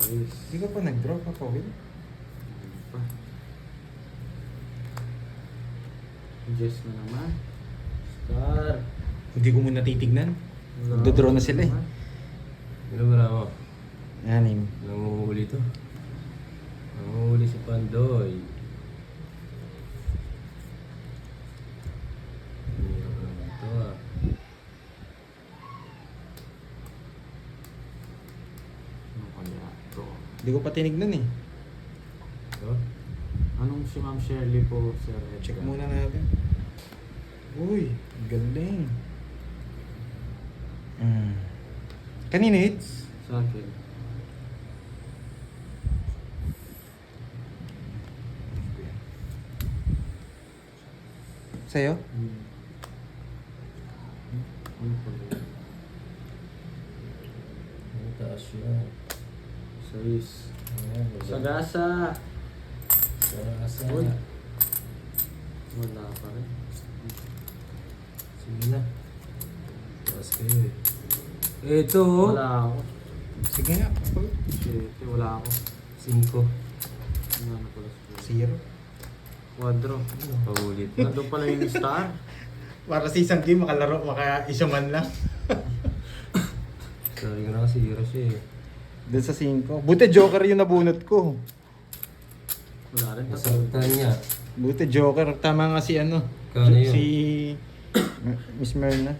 Sais. Hindi ka pa nag-draw, Papa Will? Ano pa? Jess na naman. Star. Hindi ko muna titignan. Magdodraw na sila eh. Ilan ba mo? 6. Nanguhuli to. Pandoy. Ito ah. Ano kaya? Ito. Hindi ko pa tinignan eh. Ito. Anong si Ma'am Shirley po, Sir Edgar? Check muna natin. Uy, galing. Kanina hits? Sa akin. Sa'yo? Ano po yun? Ang taas yan. Sais. Ayan, Sagasa. Sagasa. Uy. Wala pa rin. Sige na. Taas kayo eh. Ito oh. Wala ako. Sige nga. Shit, wala ako. 5. Ano na pala sa 0. Quadro. Paulit na. Nandun pala yung star. Para sa isang game, makalaro, maka-isa man lang. Sabi ko na kasi hero siya eh. Doon sa 5. Buti Joker yung nabunot ko. Wala rin. Nasaktan niya. Buti Joker. Tama nga si ano. Kano yun? Si Miss Merna.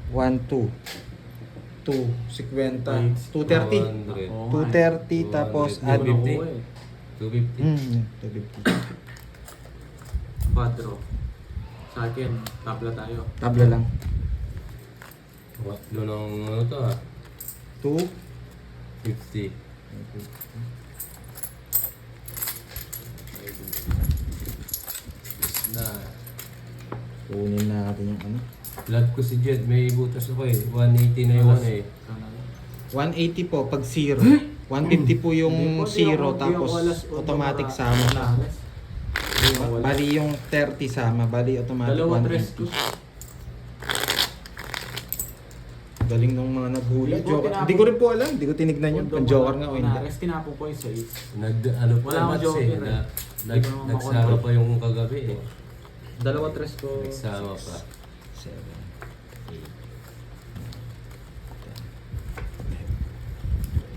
1, 2. 2, 50. 230. 200. Oo nga eh. 230 tapos 200. add. Ano ko 250. eh. 250. 250. Quadro. Sa akin, tabla tayo. Tabla lang. Watlo ng ano to ah. 2. 50. Na. Kunin natin yung ano. Blood ko si Jed. May butas ako eh. 180 na yung ano eh. 180 po pag 0. 150 po yung 0 tapos automatic sama. Bali yung 30 sama. Bali automatic Dalawa tres ko. 180. Galing nung mga naghulat. Hindi ko Joker. tinapon. Hindi ko rin po alam. Hindi ko tinignan yun. Kung Joker nga o hindi. Rest tinapon ko yung sais. Ano pa Wala akong match joker eh. eh. Hindi ko naman Nagsama makontrol. pa yung kagabi eh. Dalawa tres ko. Nagsama pa. 7, 8.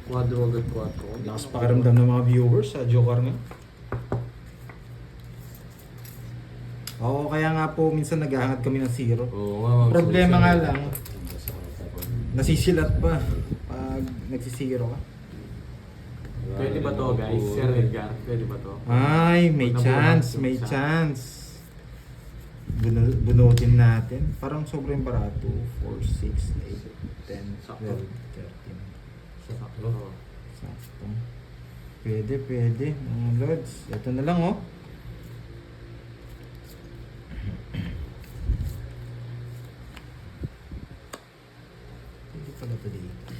Quadro agad quadro. Lakas pakiramdam ng mga viewers sa Joker nga. Oo, kaya nga po minsan naghahangad kami ng 0. Oo nga. ma'am. Problema Susan. nga lang, nasisilat pa pag nagsisiro ka. Pwede ba to guys? Sir Edgar, pwede ba to? Ay, may Pag chance, nabuhat yung may isa. chance. Bunutin natin. Parang sobrang barato. 4, 6, 8, 10, Sakto. 12, 13. Sakto. Sakto. Pwede, pwede. Mga lods. Ito na lang oh. Hindi pala ito dito.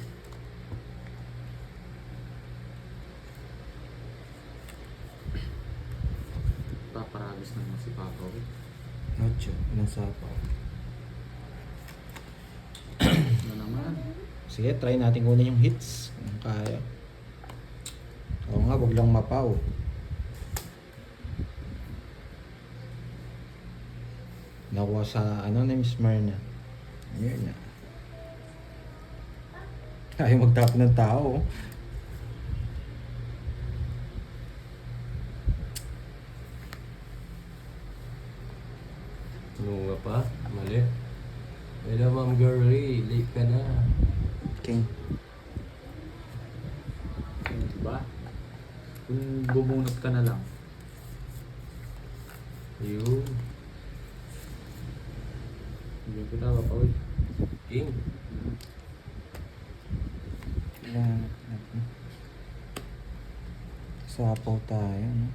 Paparabis naman si Papa. Nacho, ilang sapaw. Ano naman? Sige, try natin kunin yung hits. Kung kaya. Oo nga, wag lang mapaw. Nakuha sa ano ni Miss Merna. Yun na. Ayaw magtapon ng tao. Oh. Ano nga pa? Mali. Hello ma'am girlie. Late ka na. King. Diba? Kung bubunot ka na lang. Yun. Hindi ko tama pa ulit. King. Yan. Sapaw tayo. No?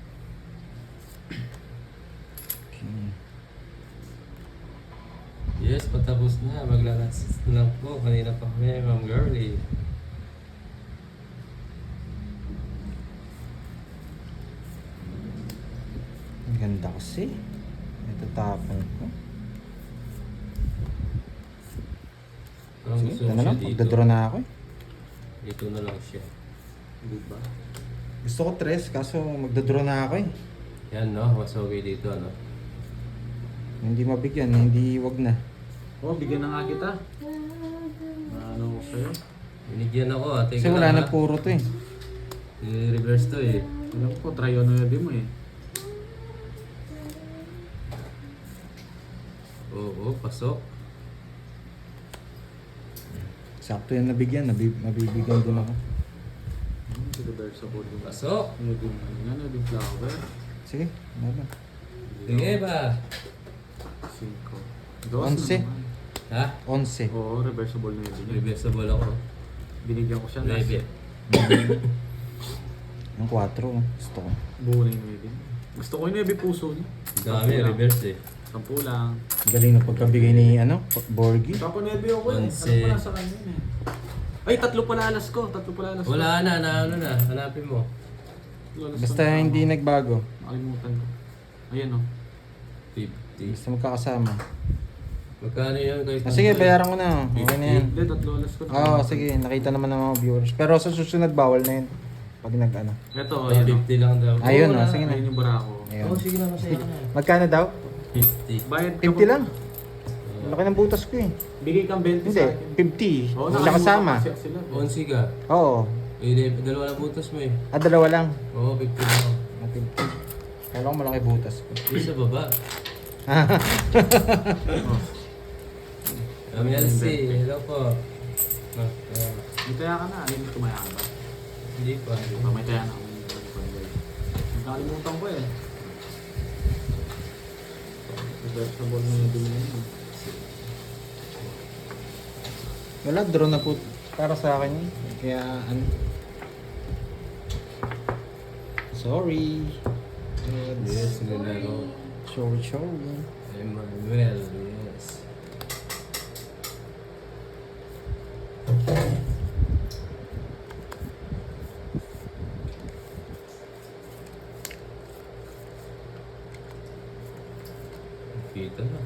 King. Yes, patapos na. Maglalats na lang po. Kanina pa kami, ma'am girlie. Ang ganda kasi. Ito tapon ko. Parang Sige, gusto ito ko na siya lang. dito. Magdadraw na ako eh. Dito na lang siya. Diba? Gusto ko 3 kaso magdadraw na ako eh. Yan no, mas okay dito no. Hindi mabigyan, hindi wag na. Oh, bigyan na nga kita. Ano ko sa'yo? Binigyan ako ah. Teka Kasi wala lang, na ah. puro to eh. I-reverse to eh. Alam ko, try ano yun mo eh. Oo, pasok. Sakto yan nabigyan. Nabibigyan din ako. Reversible yung Pasok. Ano yung flower? Sige, ano ba? Sige ba? 5. 11. Ha? 11. Oo, reversible na yun. Reversible ako. Binigyan ko siya 9. Ang 4. Gusto ko. Buo na yung 9. Gusto ko yung 9 puso niya. Dami, reverse eh. 10 lang. Galing na pagkabigay ni Borgie. Kapo 9 ako eh. Ano 11. pala sa kanya yun eh. Ay, 3 pala alas ko. 3 pala alas ko. Wala na, ano na. Hanapin mo. Alas Basta ko na. hindi nagbago. Nakalimutan ko. Ayan o. 50. Basta magkakasama. Magkano yun kahit Sige, bayaran ko na. Okay na yan. Hindi, 3 alas ko. Oo, sige. Nakita naman ng mga viewers. Pero sa susunod, bawal na yun. Pag nag-ano. Ito, Oh, ayan o. 50 lang daw. Ayun, Oo, oh, sige na. Ayun yung barako. Ayun. Oo, sige na, masaya ka na. Magkano daw? 50. Bayad ka 50 lang. Laki ng butas ko eh. Bigay kang 20 Hindi, sa akin. 50. Oo, Wala kasama. nakalimutan kasi sila. 11 ka. Oo. Eh, dalawa na butas mo eh. Dalawa lang. Oo, 50 lang. 50. Kala ko malaki butas ko. Yung sa baba. Oh. LC, hello po. Ah, May taya ka na. Alin mo tumaya ka ba? hindi pa. May taya na ako. Nakalimutan ko eh. Reversible na yung dumi na yun. Wala, draw na po para sa akin yun. Kaya ano. Sorry. Yes, nilaro. Sorry. Emmanuel, yes. Kita na.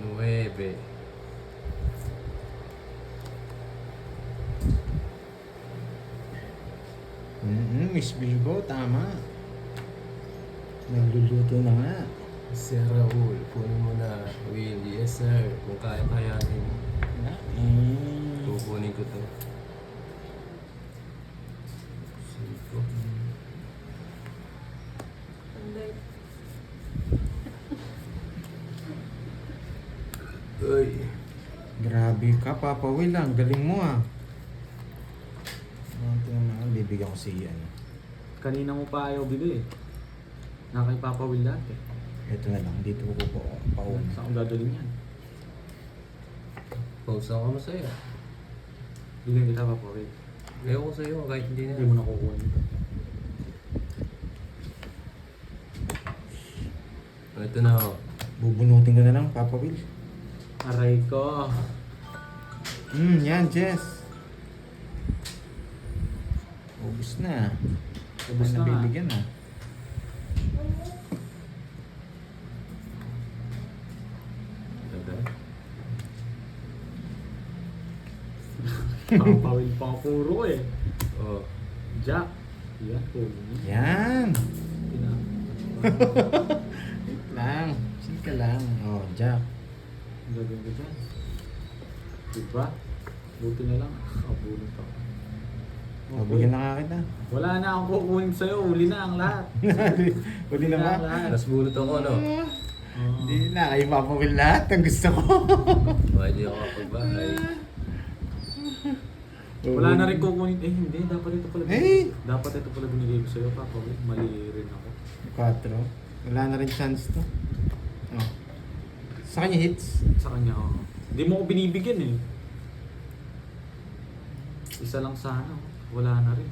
Nueve. Miss Bilbo, tama. Nagluluto na nga. Si Raul, kunin mo na. Will, yes sir. Kung kaya-kayanin. Kukunin ko to. Siko. Uy. Grabe ka, Papa Will. Ang galing mo ah. Tingnan mo, bibigyan ko si ano. Kanina mo pa ayaw bigay eh. Nakay Papa Will lahat eh. Ito na lang, dito ko po pauna. Saan ko dadalhin yan? Pausa ka masaya. Bigyan kita Papa Will. Ayaw ko sa'yo kahit hindi Hindi na. mo na kukunin ito. Ito na oh. Bubunutin ko na lang, Papa Will. Aray ko. Yan, Jess. Ubus na. Ubus na nga. Nabibigyan na. Ganda. Papa Will pa puro eh. Oh. Jack. Yan, puro niya. Yan. Pina- Wait lang. Sige lang. Oh, Jack. Ang gagawin ko dyan. Diba? Buti na lang. Abulot ako. Mabigyan na nga kita. Wala na akong kukunin sa'yo. Uli na ang lahat. Huli na ba? ang lahat. Tapos bulot ako no? Oo. Hindi na. Kayo Papa Will lahat. Ang gusto ko. Why di ako kapagbahay? Wala na rin kukunin. Eh, hindi. Dapat ito pala. Eh! Dapat ito pala binigay ko sa'yo, Papa. Mali rin ako. 4. Wala na rin chance to. Oh. Sa kanya hits. Sa kanya, oo. Hindi mo ko binibigyan eh. Isa lang sana. Wala na rin.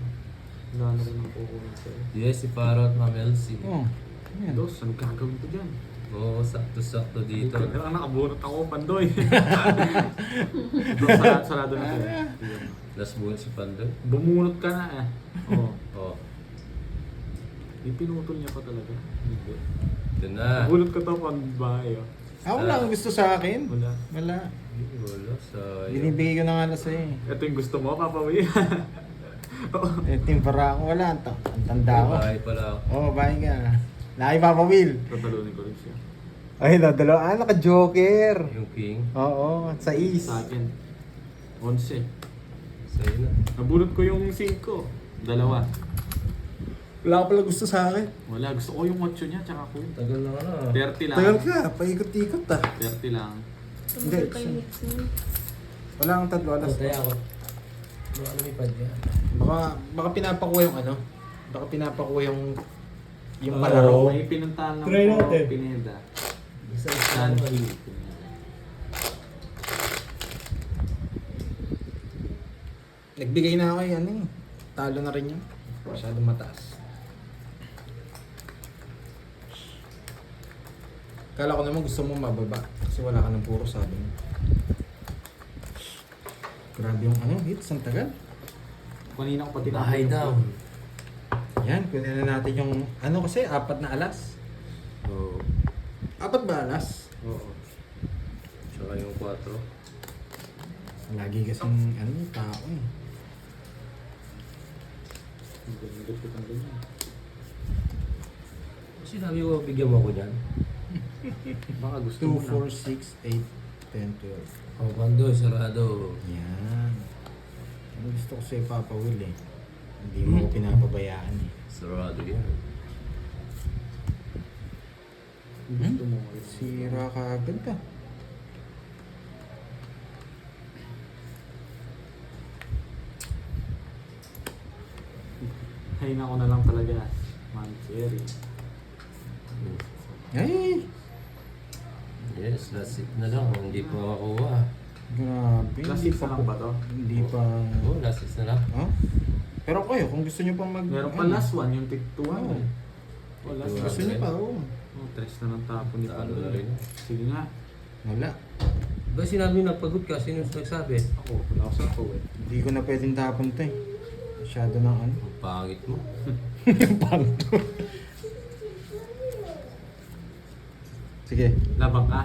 Wala na rin ang kukunin sa'yo. Yes, si Parrot, Ma'am Elsie. Oh. Yan. Dos, anong gagawin ko dyan? Oo, sakto-sakto dito. Kaya lang nakabunot ako, Pandoy. Dos, sarado na to. Yun. Last buwan si Pandoy. Bumunot ka na eh. Oo. Oh, Yung pinutol niya pa talaga. Hindi. ito na. Bunot ko to pang bahay. Oh. Ako lang ang gusto sa akin. Wala. Wala. Ay, wala, sayang. Binibigay ko na nga lang sa'yo eh. Ito yung gusto mo, Papa Will. Oo. Ito yung para ako. Wala. Ang tanda ko. Bahay pala ako. Oo, bahay ka. Laki Papa Will. Tatalunin ko rin siya. Ay, dalawa. Naka-joker. Yung king. Oo, sa is. Sa akin. 11. Sa'yo na. Nabulot ko yung 5. Dalawa. Wala ka pala gusto sa akin. Wala. Gusto ko yung 8 niya, tsaka queen. Tagal na ka na. 30 lang. Tagal ka, paikot-ikot ah. 30 lang. Hindi, Tumagal kayo mix mo. Wala kang tatlo, alas. Patay ako. Baka lumipad yan. Baka pinapakuha yung ano? Baka pinapakuha yung Oo. palaro. May pinuntahan lang Try po natin. Pineda. Isa Sanji. Nagbigay na ako ano eh. Talo na rin yun. Masyadong mataas. Kala ko naman gusto mo mababa. Kasi wala ka ng puro sabi mo. Grabe yung ano, hits. Ang tagal. Kanina ko pati Bahay down. Yan, kunin na natin yung ano kasi, 4 na alas. Oo. 4 ba alas? Oo. Tsaka yung 4. Lagi kasing ano, tao eh. Nagdagdag ko ganyan. Sinabi ko, bigyan mo ako dyan. Baka gusto 2, mo na. 4, 6, 8, 10, 12. Oh, bando, sarado. Yan. Ano gusto ko sa'yo, Papa Will eh. Hindi mo ko pinapabayaan eh. Sarado yan. Gusto mo. Sira ka agad ah. Haina ko na lang talaga. Mancheri. Ay! Yes, last hit na lang. Hindi pa makuha. Grabe. Last Hindi hits pa na lang ba to? Hindi pa... Oo, last hit na lang. Huh? Pero kayo, kung gusto nyo pang mag... Meron pa ano, last one, yung tig 2 Oo. Wala. Tig Gusto nyo pa, oo. Oh, 3 na lang tapon ni Talo Pando. na rin. Sige nga. Wala. Ba sinabi na pagod ka? Sino nagsabi? Ako, wala ako sa ako eh. Hindi ko na pwedeng tapon to eh. Masyado ng ano. Ang pangit mo. Yung pangto. Sige, Labang ka.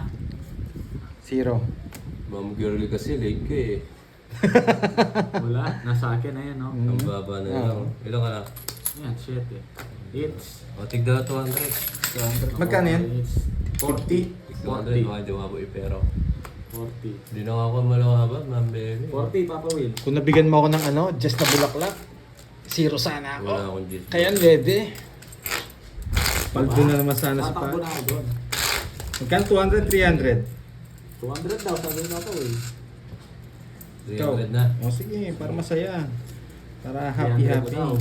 0. Ma'am girly kasi late ka eh. Wala. Nasa akin na yan, no? Mm. Ang baba na Oo. lang. Ilan ka na? Yan, 7 eh. It's. O, tigda 200. Magkano yan? It's 40. Tigda 200, mga jowa mo pero 40. hindi na ako malawaba, ma'am baby. 40, Papa Will. Kung nabigyan mo ako ng ano, just na bulaklak, 0 sana ako. Wala akong gist. Kaya ready. Paldo na naman sana sa Tatakbo na pa. ako doon. Magkano 200, 300? 200 daw, sabi ni Papa Will. 300 na. O sige, para masaya. Para 300 happy-happy. daw.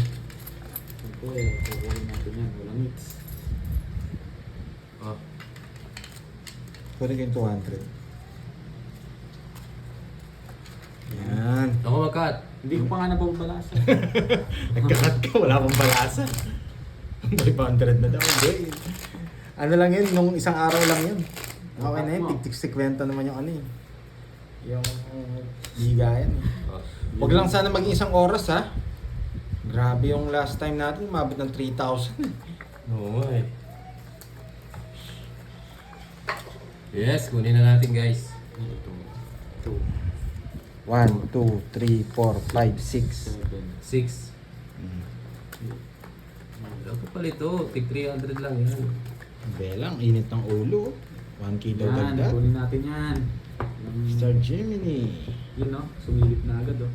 Okay, kukunin natin yan. Walang hits. Oh, Kunin ko yung 200. Yan. ako mag-cut. Hindi ko pa nga nababalasa. Nagkakat ka, wala pang balasa. 500 na daw. Hindi. Ano lang yun, nung isang araw lang yun. Okay na yun, tig-60 naman yung ano yun. Yung bigayan. Oh. Huwag lang sana maging isang oras ha. Grabe yung last time natin, umabot ng 3,000. Oo nga eh. Yes, kunin na natin guys. Ito. 1, 2, 3, 4, 5, 6. 7. 6. Wala ko pala ito. Tig 300 lang yan. Belang, init ng ulo. 1 kilo Yan, dagdag. kunin natin yan. Star Gemini. Yun no, sumilip na agad oh.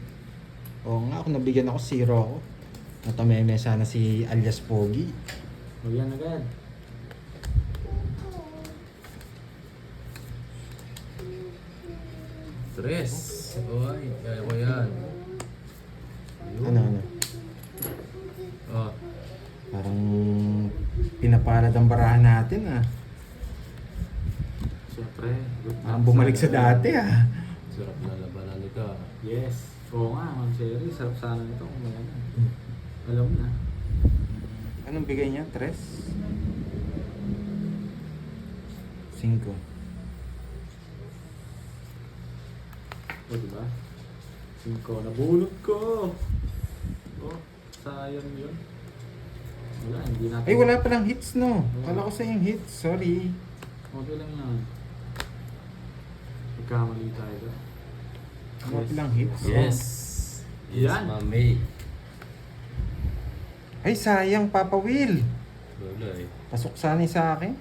Oo nga, kung nabigyan ako, 0 ako. Natameme sana si alias Pogi. O yan agad. Tres. Oy, kaya ko yan. Ayun. Ano? Oh, Parang pinapalad ang barahan natin ah. Siyempre. good Parang luck bumalik sa sana. dati ah. sarap na labanan nito. Yes. Oo nga, Ma'am Sherry. Sarap sana nito kung may ano. Alam mo na. Anong bigay niya? 3? 5. O diba? 5. Nabulot ko. Oh, sayang yun. Wala, hindi natin. Ay, wala palang hits no. Kala ko sa yung hits. Sorry. Okay lang yan. Nagkamali tayo doon. Wala palang hits. Yes. Yes, Yan. Ma'am May. Ay, sayang, Papa Will. Wala eh. Pasok sana sa akin.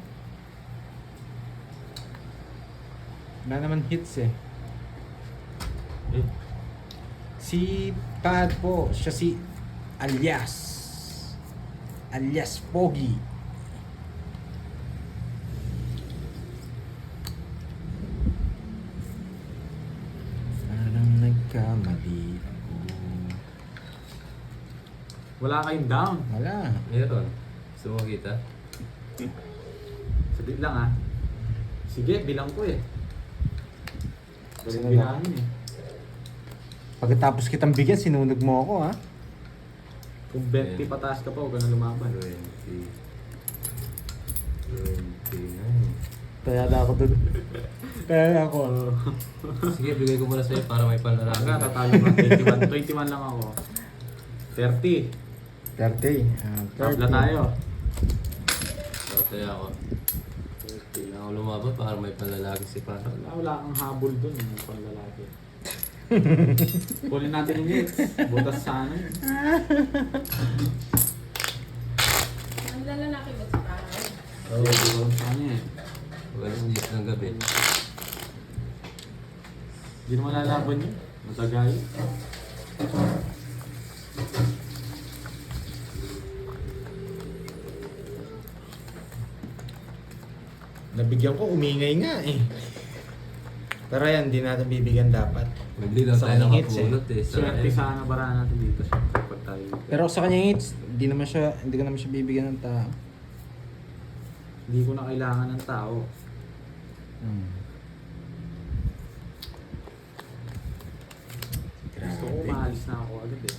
Wala naman hits eh. Eh, Si Pad po, siya si alias Pogi. Parang nagkamali ako. Wala kayong down. Wala. meron. Gusto mo kita? Saglit lang ah. Sige, bilang ko eh. Sino Galing bilangin eh. Pagkatapos kitang bigyan, sinunog mo ako ha. Kung 20 pataas ka pa, huwag ka na lumaban. 29. Kaya na ako doon. Kaya na ako. Sige, bigay ko muna sa'yo para may panlalaki. Aga, tatalo ka. 21 lang ako. 30. 30. Tabla tayo. Tataya ako. Kailangan ko lumaban para may panlalaki si Para. Wala kang habol dun. Yung pang lalaki. Kunin natin yung hits. Butas sana yun. Ang lalaki ba si Pahay? Oo, Hindi ko alam sana eh. Alas 10 ng gabi. Hindi naman lalaban yun. Matagay. Nabigyan ko, umingay nga eh. Pero yan, di natin bibigyan dapat. Hindi lang Sa tayo kanyang hits eh. nakapulot eh. Swerte sana baraan natin dito. Siyempre pag tayo. Pero sa kanyang hits, hindi ko naman siya bibigyan ng tao. Hindi ko na kailangan ng tao. Gusto ko maalis na ako agad eh.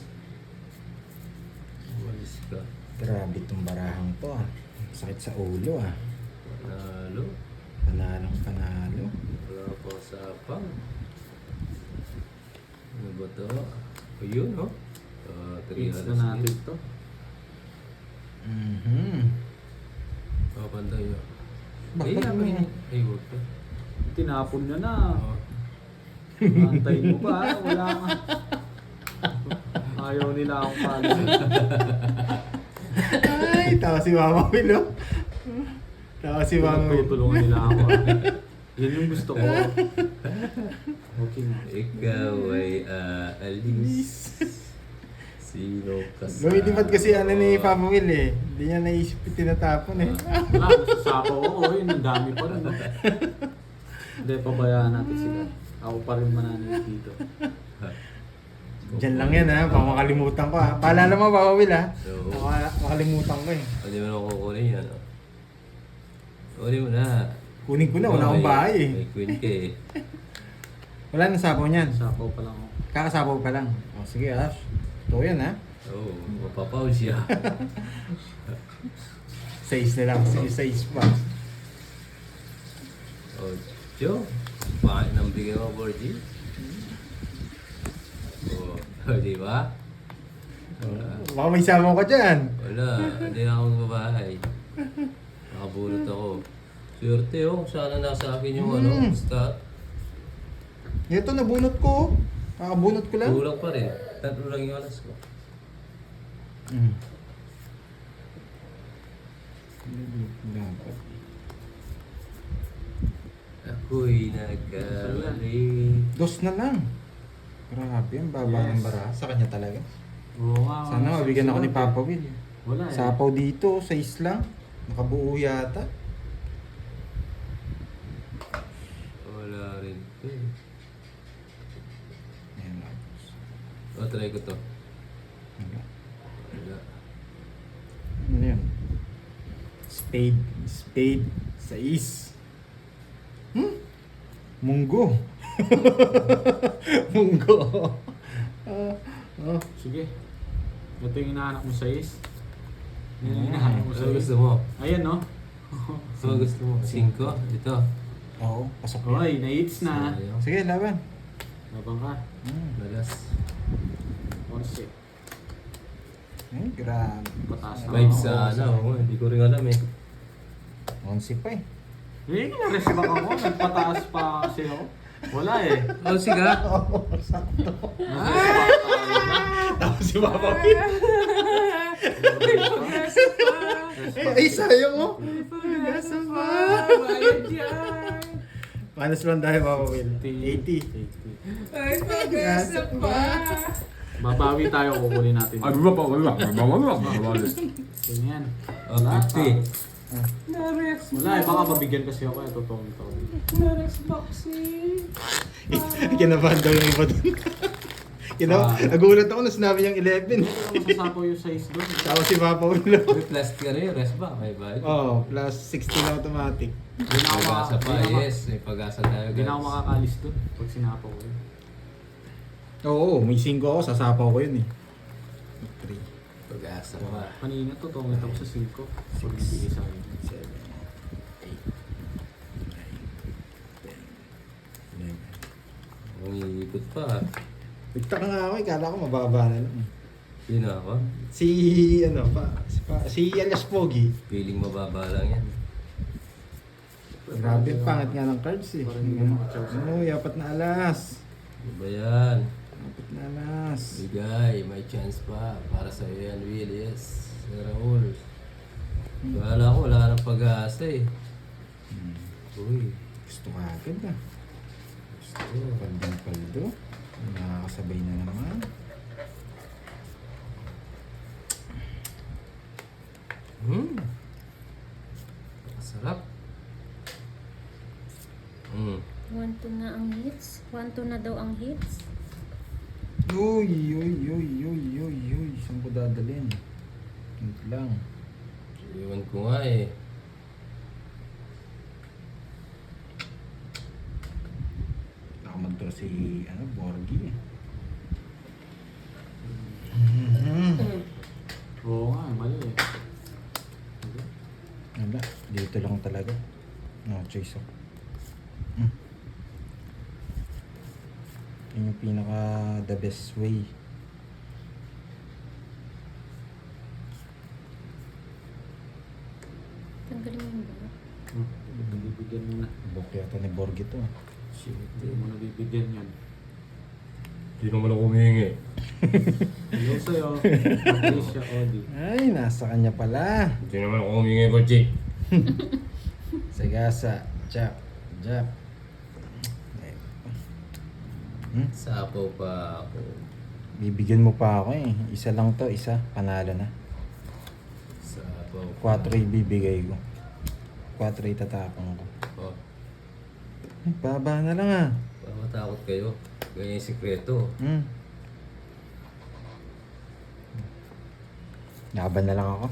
Umalis ka. Grabe itong barahang to ah. Sakit sa ulo ah. Panalo. Panalo. Wala pa sa apang. Ano ba to? Ayun, oh. Hits 3 na natin to. Papanday yun. Bakit Ay, mo? ay, huwag ka. Tinapon niya na. Oo. Antayin mo pa. Wala nga. Ayaw nila akong pala. Ay, tawa si Mama Will oh. Tawa si Mama Will. Tutulungan nila ako. Yan yung gusto ko. Okay na. Ikaw ay alis. Sino ka sa... Lumilipad kasi ano ni Papa Will eh. Hindi niya naisip yung tinatapon eh. Wala, nasasapaw ako. Yun, ang dami pa rin. No? Hindi, pabayaan natin sila. Ako pa rin mananay dito. Diyan lang yan ha, baka makalimutan ko ha. Paalala mo Papa Will ha. Oo. Baka makalimutan ko eh. Hindi mo na kukunin yan, oh. Kunin mo na. Kunin ko na, wala akong bahay eh. May queen ka eh. Wala nang sapaw niyan. Sapaw pa lang ako. Kakasapaw pa lang. O sige Ash. Ito yan ha. Oo, mapapaw siya. 6 na lang. Sige 6 pa. Ocho. Bakit nang bigyan mo, Borgie? Oh, di ba? Baka may sapaw ka dyan. Wala, hindi na ako magbabahay. Nakabulot ako. Swerte oh, sana nasa akin yung ano, stat. Ito nabunot ko. Nakabunot ko lang. Kulang pa rin. Tatlo lang yung alas ko. Dapat. Ako'y nagkamali. Dos na lang. Grabe, ang baba ng bara. Sa kanya talaga. Oo nga. Sana mabigyan ako ni Papa Will. Wala eh. Sapaw dito, 6 lang. Nakabuo yata. Wala rin to eh. Ayan lang. O, try ko to. Wala. Wala. Ano yun? Spade. Spade. 6. Munggo. Munggo. Sige. Ito yung hinahanap mo sa is. Yan yung hinahanap mo sa Ano is. gusto mo? Ayan no. Ano gusto mo? 5? Ito. Oo, pasok yan. Hoy, na-hits na. Sayang. Sige, laban. Labang ka. Nalas. 11. Grabe. Pataas na. 5 sa ano. Hindi ko rin alam eh. 11 pa eh. Eh, kinaresback ako. Nagpataas pa kasi ako. Wala eh. Oh, siga. Nagresback tayo na. Tapos si Papa May pag-asa pa. Ay, sayang mo. Nasa pa. Bayad yan. Panas lang tayo, Papa Will. 80. 80. Ay, pag-asa pa. Babawi tayo, kukunin natin. Wala. Yun yan. Oh, 50. Wala eh, baka mabigyan kasi ako eh, totoong ito. Kinabahan daw yung iba doon. Nagulat ako na sinabi niyang 11. Masasapo yung size doon. Tapos si Papa Will. May plastic ano yun, rest ba? May bayad. Oh, plus 16 na automatic. Hindi na ako Pag-asa pa, hindi na ako- yes. May pag-asa tayo, Hindi na ako guys. makakalis doon pag sinapaw ko yun. Oo, may 5 ako, sasapaw ko yun eh. 3, Pag-asa pa. Kanina totoong ito ko sa 5. Pag bibigay sa akin. 7, 8, 9, 10, 11. Ang iikot pa. Nagtaka nga ako, kala ko mababa na lang. Yun na ako. Si alias Pogi. Feeling mababa lang yan. Grabe, pangit nga ng cards eh. Parang hindi mo ma-choose. Ano, yapat na alas. Ano ba yan? Yapat na alas. Bigay, may chance pa. Para sa iyo yan, Will. Yes. Sir Raul. Kala ko wala nang pag-asa eh. Uy. Gusto ka agad ah. Gusto. Paldo. Nakakasabay na naman. Sarap. 1-2 na ang hits. 1-2 na daw ang hits. Uy. Saan ko dadalhin? Hint lang. Iwan ko nga eh. Nakamanto si, Borgie. Oo nga, mali eh. Hindi. Wala, dito lang talaga. No choice ako. Yun yung pinaka the best way. Tanggalin mo ba? Bibigyan mo na. Bok yata ni Borgie to. Shit, hindi mo na bibigyan yan. Hindi naman ako humingi. Hello sa'yo, Patricia Odi. Ay, nasa kanya pala. Hindi naman ako humingi, Kochi. Sagasa. Jap. Sapaw pa ako. Bibigyan mo pa ako eh. Isa lang to, panalo na. Sapaw 4 ibibigay ko. 4 itatapang ko. Oh, Baba na lang ah. matakot kayo. Ganyan yung sikreto. Laban na lang ako.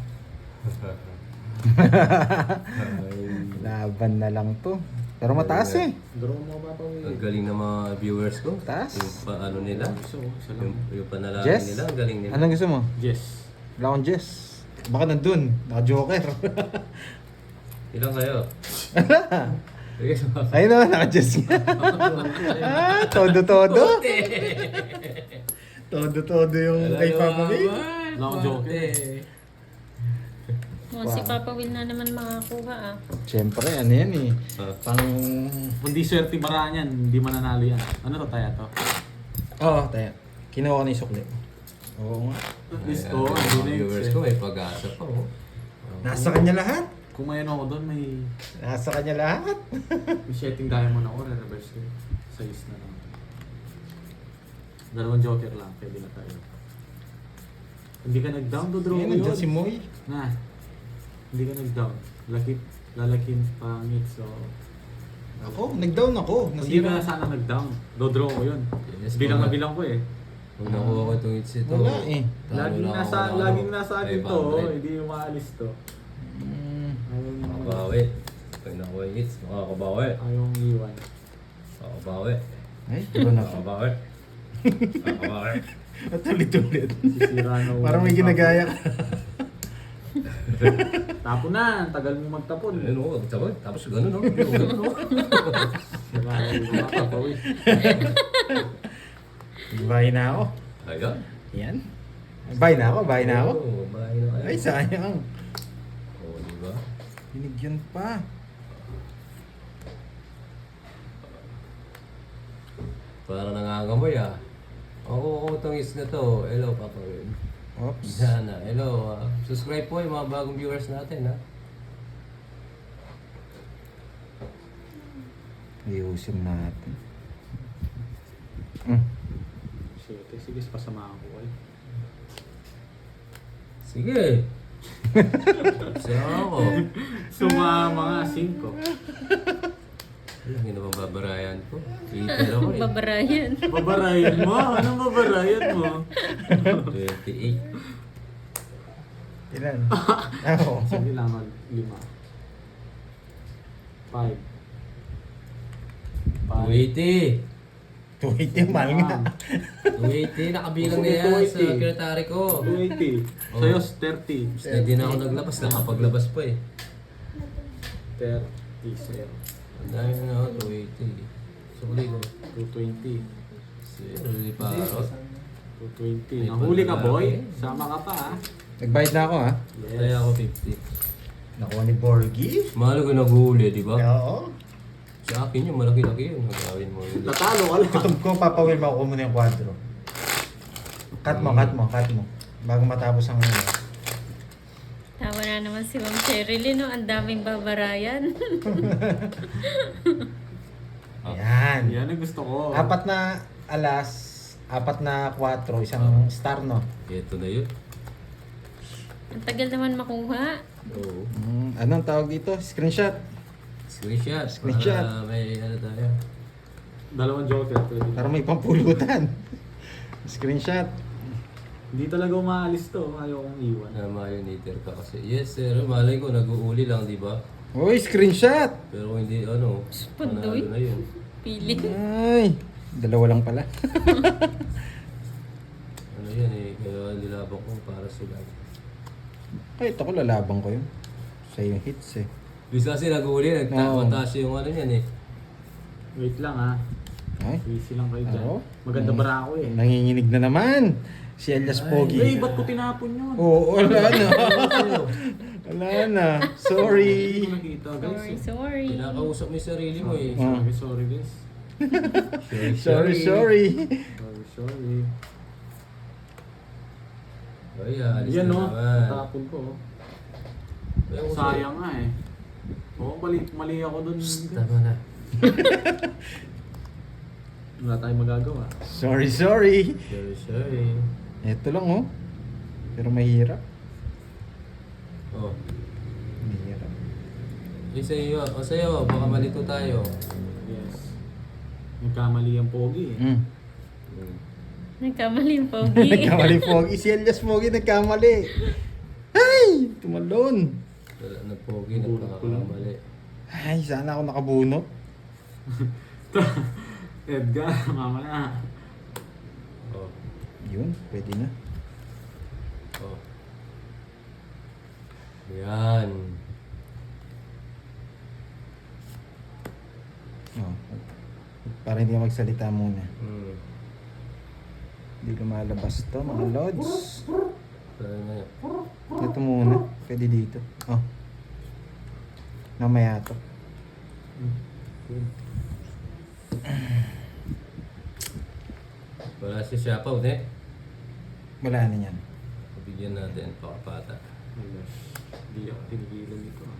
Ay, Laban na lang to. Pero mataas eh. Draw mo ba pa ang galing ng mga viewers ko. Taas. Yung paano nila. Gusto ko, isa lang. Yung panalangin Jess? nila. Ang galing nila. Anong gusto mo? Yes. Wala akong Jess. Baka nandun. Naka-joker. Ilan kayo? Sige, sumakas. Ayun naman, naka-Jess nga. Todo-todo. Todo-todo yung kay Papa Will. Wala akong joker. Oh, si Papa Will na naman makakuha ah. Siyempre, ano yan eh. Pang... Kung di swerte baraan yan, hindi mananalo yan. Ano to, taya to? Oo, tayo. Kinuha ko na yung sukli. Oo nga. At least, Ayan, oo, hindi mga na viewers ko may pag-asa pa. Oh. Nasa kanya lahat. Kung may ano ako doon, may Nasa kanya lahat. setting diamond ako, re-reverse ko. Size na lang. Dalawang joker lang, pwede na tayo. Hindi ka nag-down, do draw ko Ayun, yun. nandyan si Moy. Na, hindi ka nag-down. Lalakin pangit, so... Ako, nag-down ako. Hindi ka sana nag-down. Do draw ko yun. Yes, Bilang mga- na bilang ko eh. Kung nakuha ko itong hits ito. Wala eh. talo Laging lang nasa, ako ng laging nasa akin to, 500. hindi umaalis to. Ayaw mo Makabawi. Pag nakuha yung hits, makakabawi. Ayaw mong iwan. Makakabawi. Ay, diba na ako. Makakabawi. Makakabawi. At ulit-ulit. Sisira na ulo Parang may ni Papa. ginagaya ka. Tapon na, tagal mo magtapon. Ayun o, tapos gano'n o. Gano'n o. Sira na ulo ni Papa, uy. Bahay na ako. Ayun. Yan. Bahay na ako. Oo, bahay na kayo. Ay, sayang. Oo, diba? Binigyan pa. Parang nangangamoy ah. Ako itong hits na to. Hello, Papa Will. Oops. Yan na. Hello. Subscribe po yung mga bagong viewers natin, ha? Ayusin natin. Shit, sige, pasamahan ko kayo. Sige. Siya ako. Sumama nga, 5. Alam niyo naman babarayan ko. Twitter ako eh. Babarayan. Babarayan mo? Anong babarayan mo? 28. Ilan? Oo. Sige lang, 5. 280. 280 mahal nga. 280. Nakabilang na yan sa 280. secretary ko. 280. Oh. Sa'yo, 30. Hindi na ako naglabas. Nakapaglabas pa eh. 30, sir. Ang dami na ako. 280. Sukli ko. 220. Zero. Hindi pa ako. 220. Nahuli ka, boy. Sama ka pa, ha? Nagbayad na ako ha. Kaya ako 50. Nakuha ni Borgie. Mahal ko naghuli, di ba? Oo. Sa akin yun, malaki-laki yun. Nagawin mo yun. Natalo ka lang. Kutob ko, papawin mo ako muna yung kwadro. Cut mo. Bago matapos ang ano. Tawa na naman si Ma'am Sherilyn, no? Ang daming babarayan. Yan. Yan ang gusto ko. 4 na alas, 4 na 4, isang star no. Ito na yun. Ang tagal naman makuha. Oo. Anong tawag dito? Screenshot. Screenshot. Screenshot. Para may ano tayo. Dalawang joker. Pwede. Para may pampulutan. Screenshot. Hindi talaga umaalis to. Ayaw kong iwan. Mayonnaise ka kasi. Yes sir, malay ko nag-uuli lang, di ba? Uy, screenshot! Pero kung hindi ano, Pundoy. panalo na yun. Pili. Ay, dalawa lang pala. Ano yan eh, kaya nilabak ko para sila. Kahit ako lalabang ko yun. Sa yung hits eh. Bisa kasi nag-uuli, nagtaas yung ano yan eh. Wait lang, ha? Ay, Easy lang kayo dyan. Oo. Maganda bara ako, eh. nanginginig na naman. Si Elias Ay. Pogi. Hey, ba't ko tinapon yun? Oo, wala na. Wala na. Hindi Sorry. ko nakita, guys. Sorry, sorry. Kinakausap mo yung sarili mo eh. Ah. Sorry, guys. Sorry. Sorry. Ay, alis Yan, na no? naman. Tapon ko, oh. Ay, ako Sayang nga, eh. Oo, mali ako dun. sa'yo. Tama na. Wala tayong magagawa. Sorry. Sorry. Ito lang oh. Pero mahirap. Oh. Mahirap. Sa'yo, baka malito tayo. Yes. Nagkamali ang pogi, eh. Mm. Nagkamali yung pogi. Nagkamali Pogi. Si Elias Pogi nagkamali. Ay! Tumalon. Wala na pogi, nagkakamali. Ay, sana ako nakabunot. Edgar, mamaya. Oh. Yun, pwede na. Oh. Yan. Oh. Para hindi magsalita muna. Hindi lumalabas to, mga lods. Tara na yan. Ito muna. Pwede dito. Oh. Namaya to. Wala si Siapaw, eh. Wala na yan. Bigyan natin, pakapata. Hindi ako tinigilan nito, ah.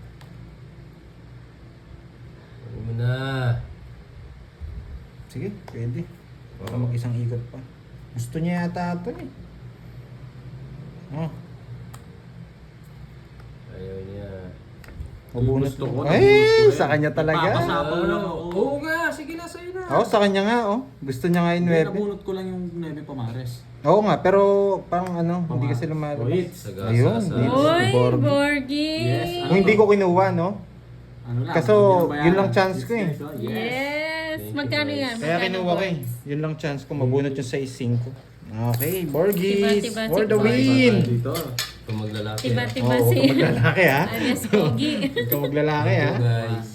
Ano mo na? Sige, pwede. Baka mag-isang ikot pa. Gusto niya yata ito eh. Oh. Ayaw niya. Mabunot Gusto ko, Ay, nabunot ko sa yan. kanya talaga. Papasapaw lang ako. Oo nga, sige na sa'yo na. Oo, sa kanya nga oh. Gusto niya nga yung 9. Nabunot ko lang yung 9 pamares. Oo nga, pero parang ano, hindi kasi lumalabas. Wait. Sagasa, Ayun, sa- dito. Uy, Borgi. Borgi. Yes, Kung hindi ko kinuha, no? Ano lang? Kaso, hindi na yun lang bayaran. chance ko eh. Yes. Yes. Thank you, Magkano guys. yan? Kaya Magkano, kinuha ko eh. boys? Yun lang chance ko, mabunot yung 6-5. Okay, Borgis, Tiba-tiba for si the Borgis. win! Dito. Kung maglalaki. Tiba-tiba Oo, huwag si ka maglalaki ha. alias Pogi. Huwag ka maglalaki ha. Guys.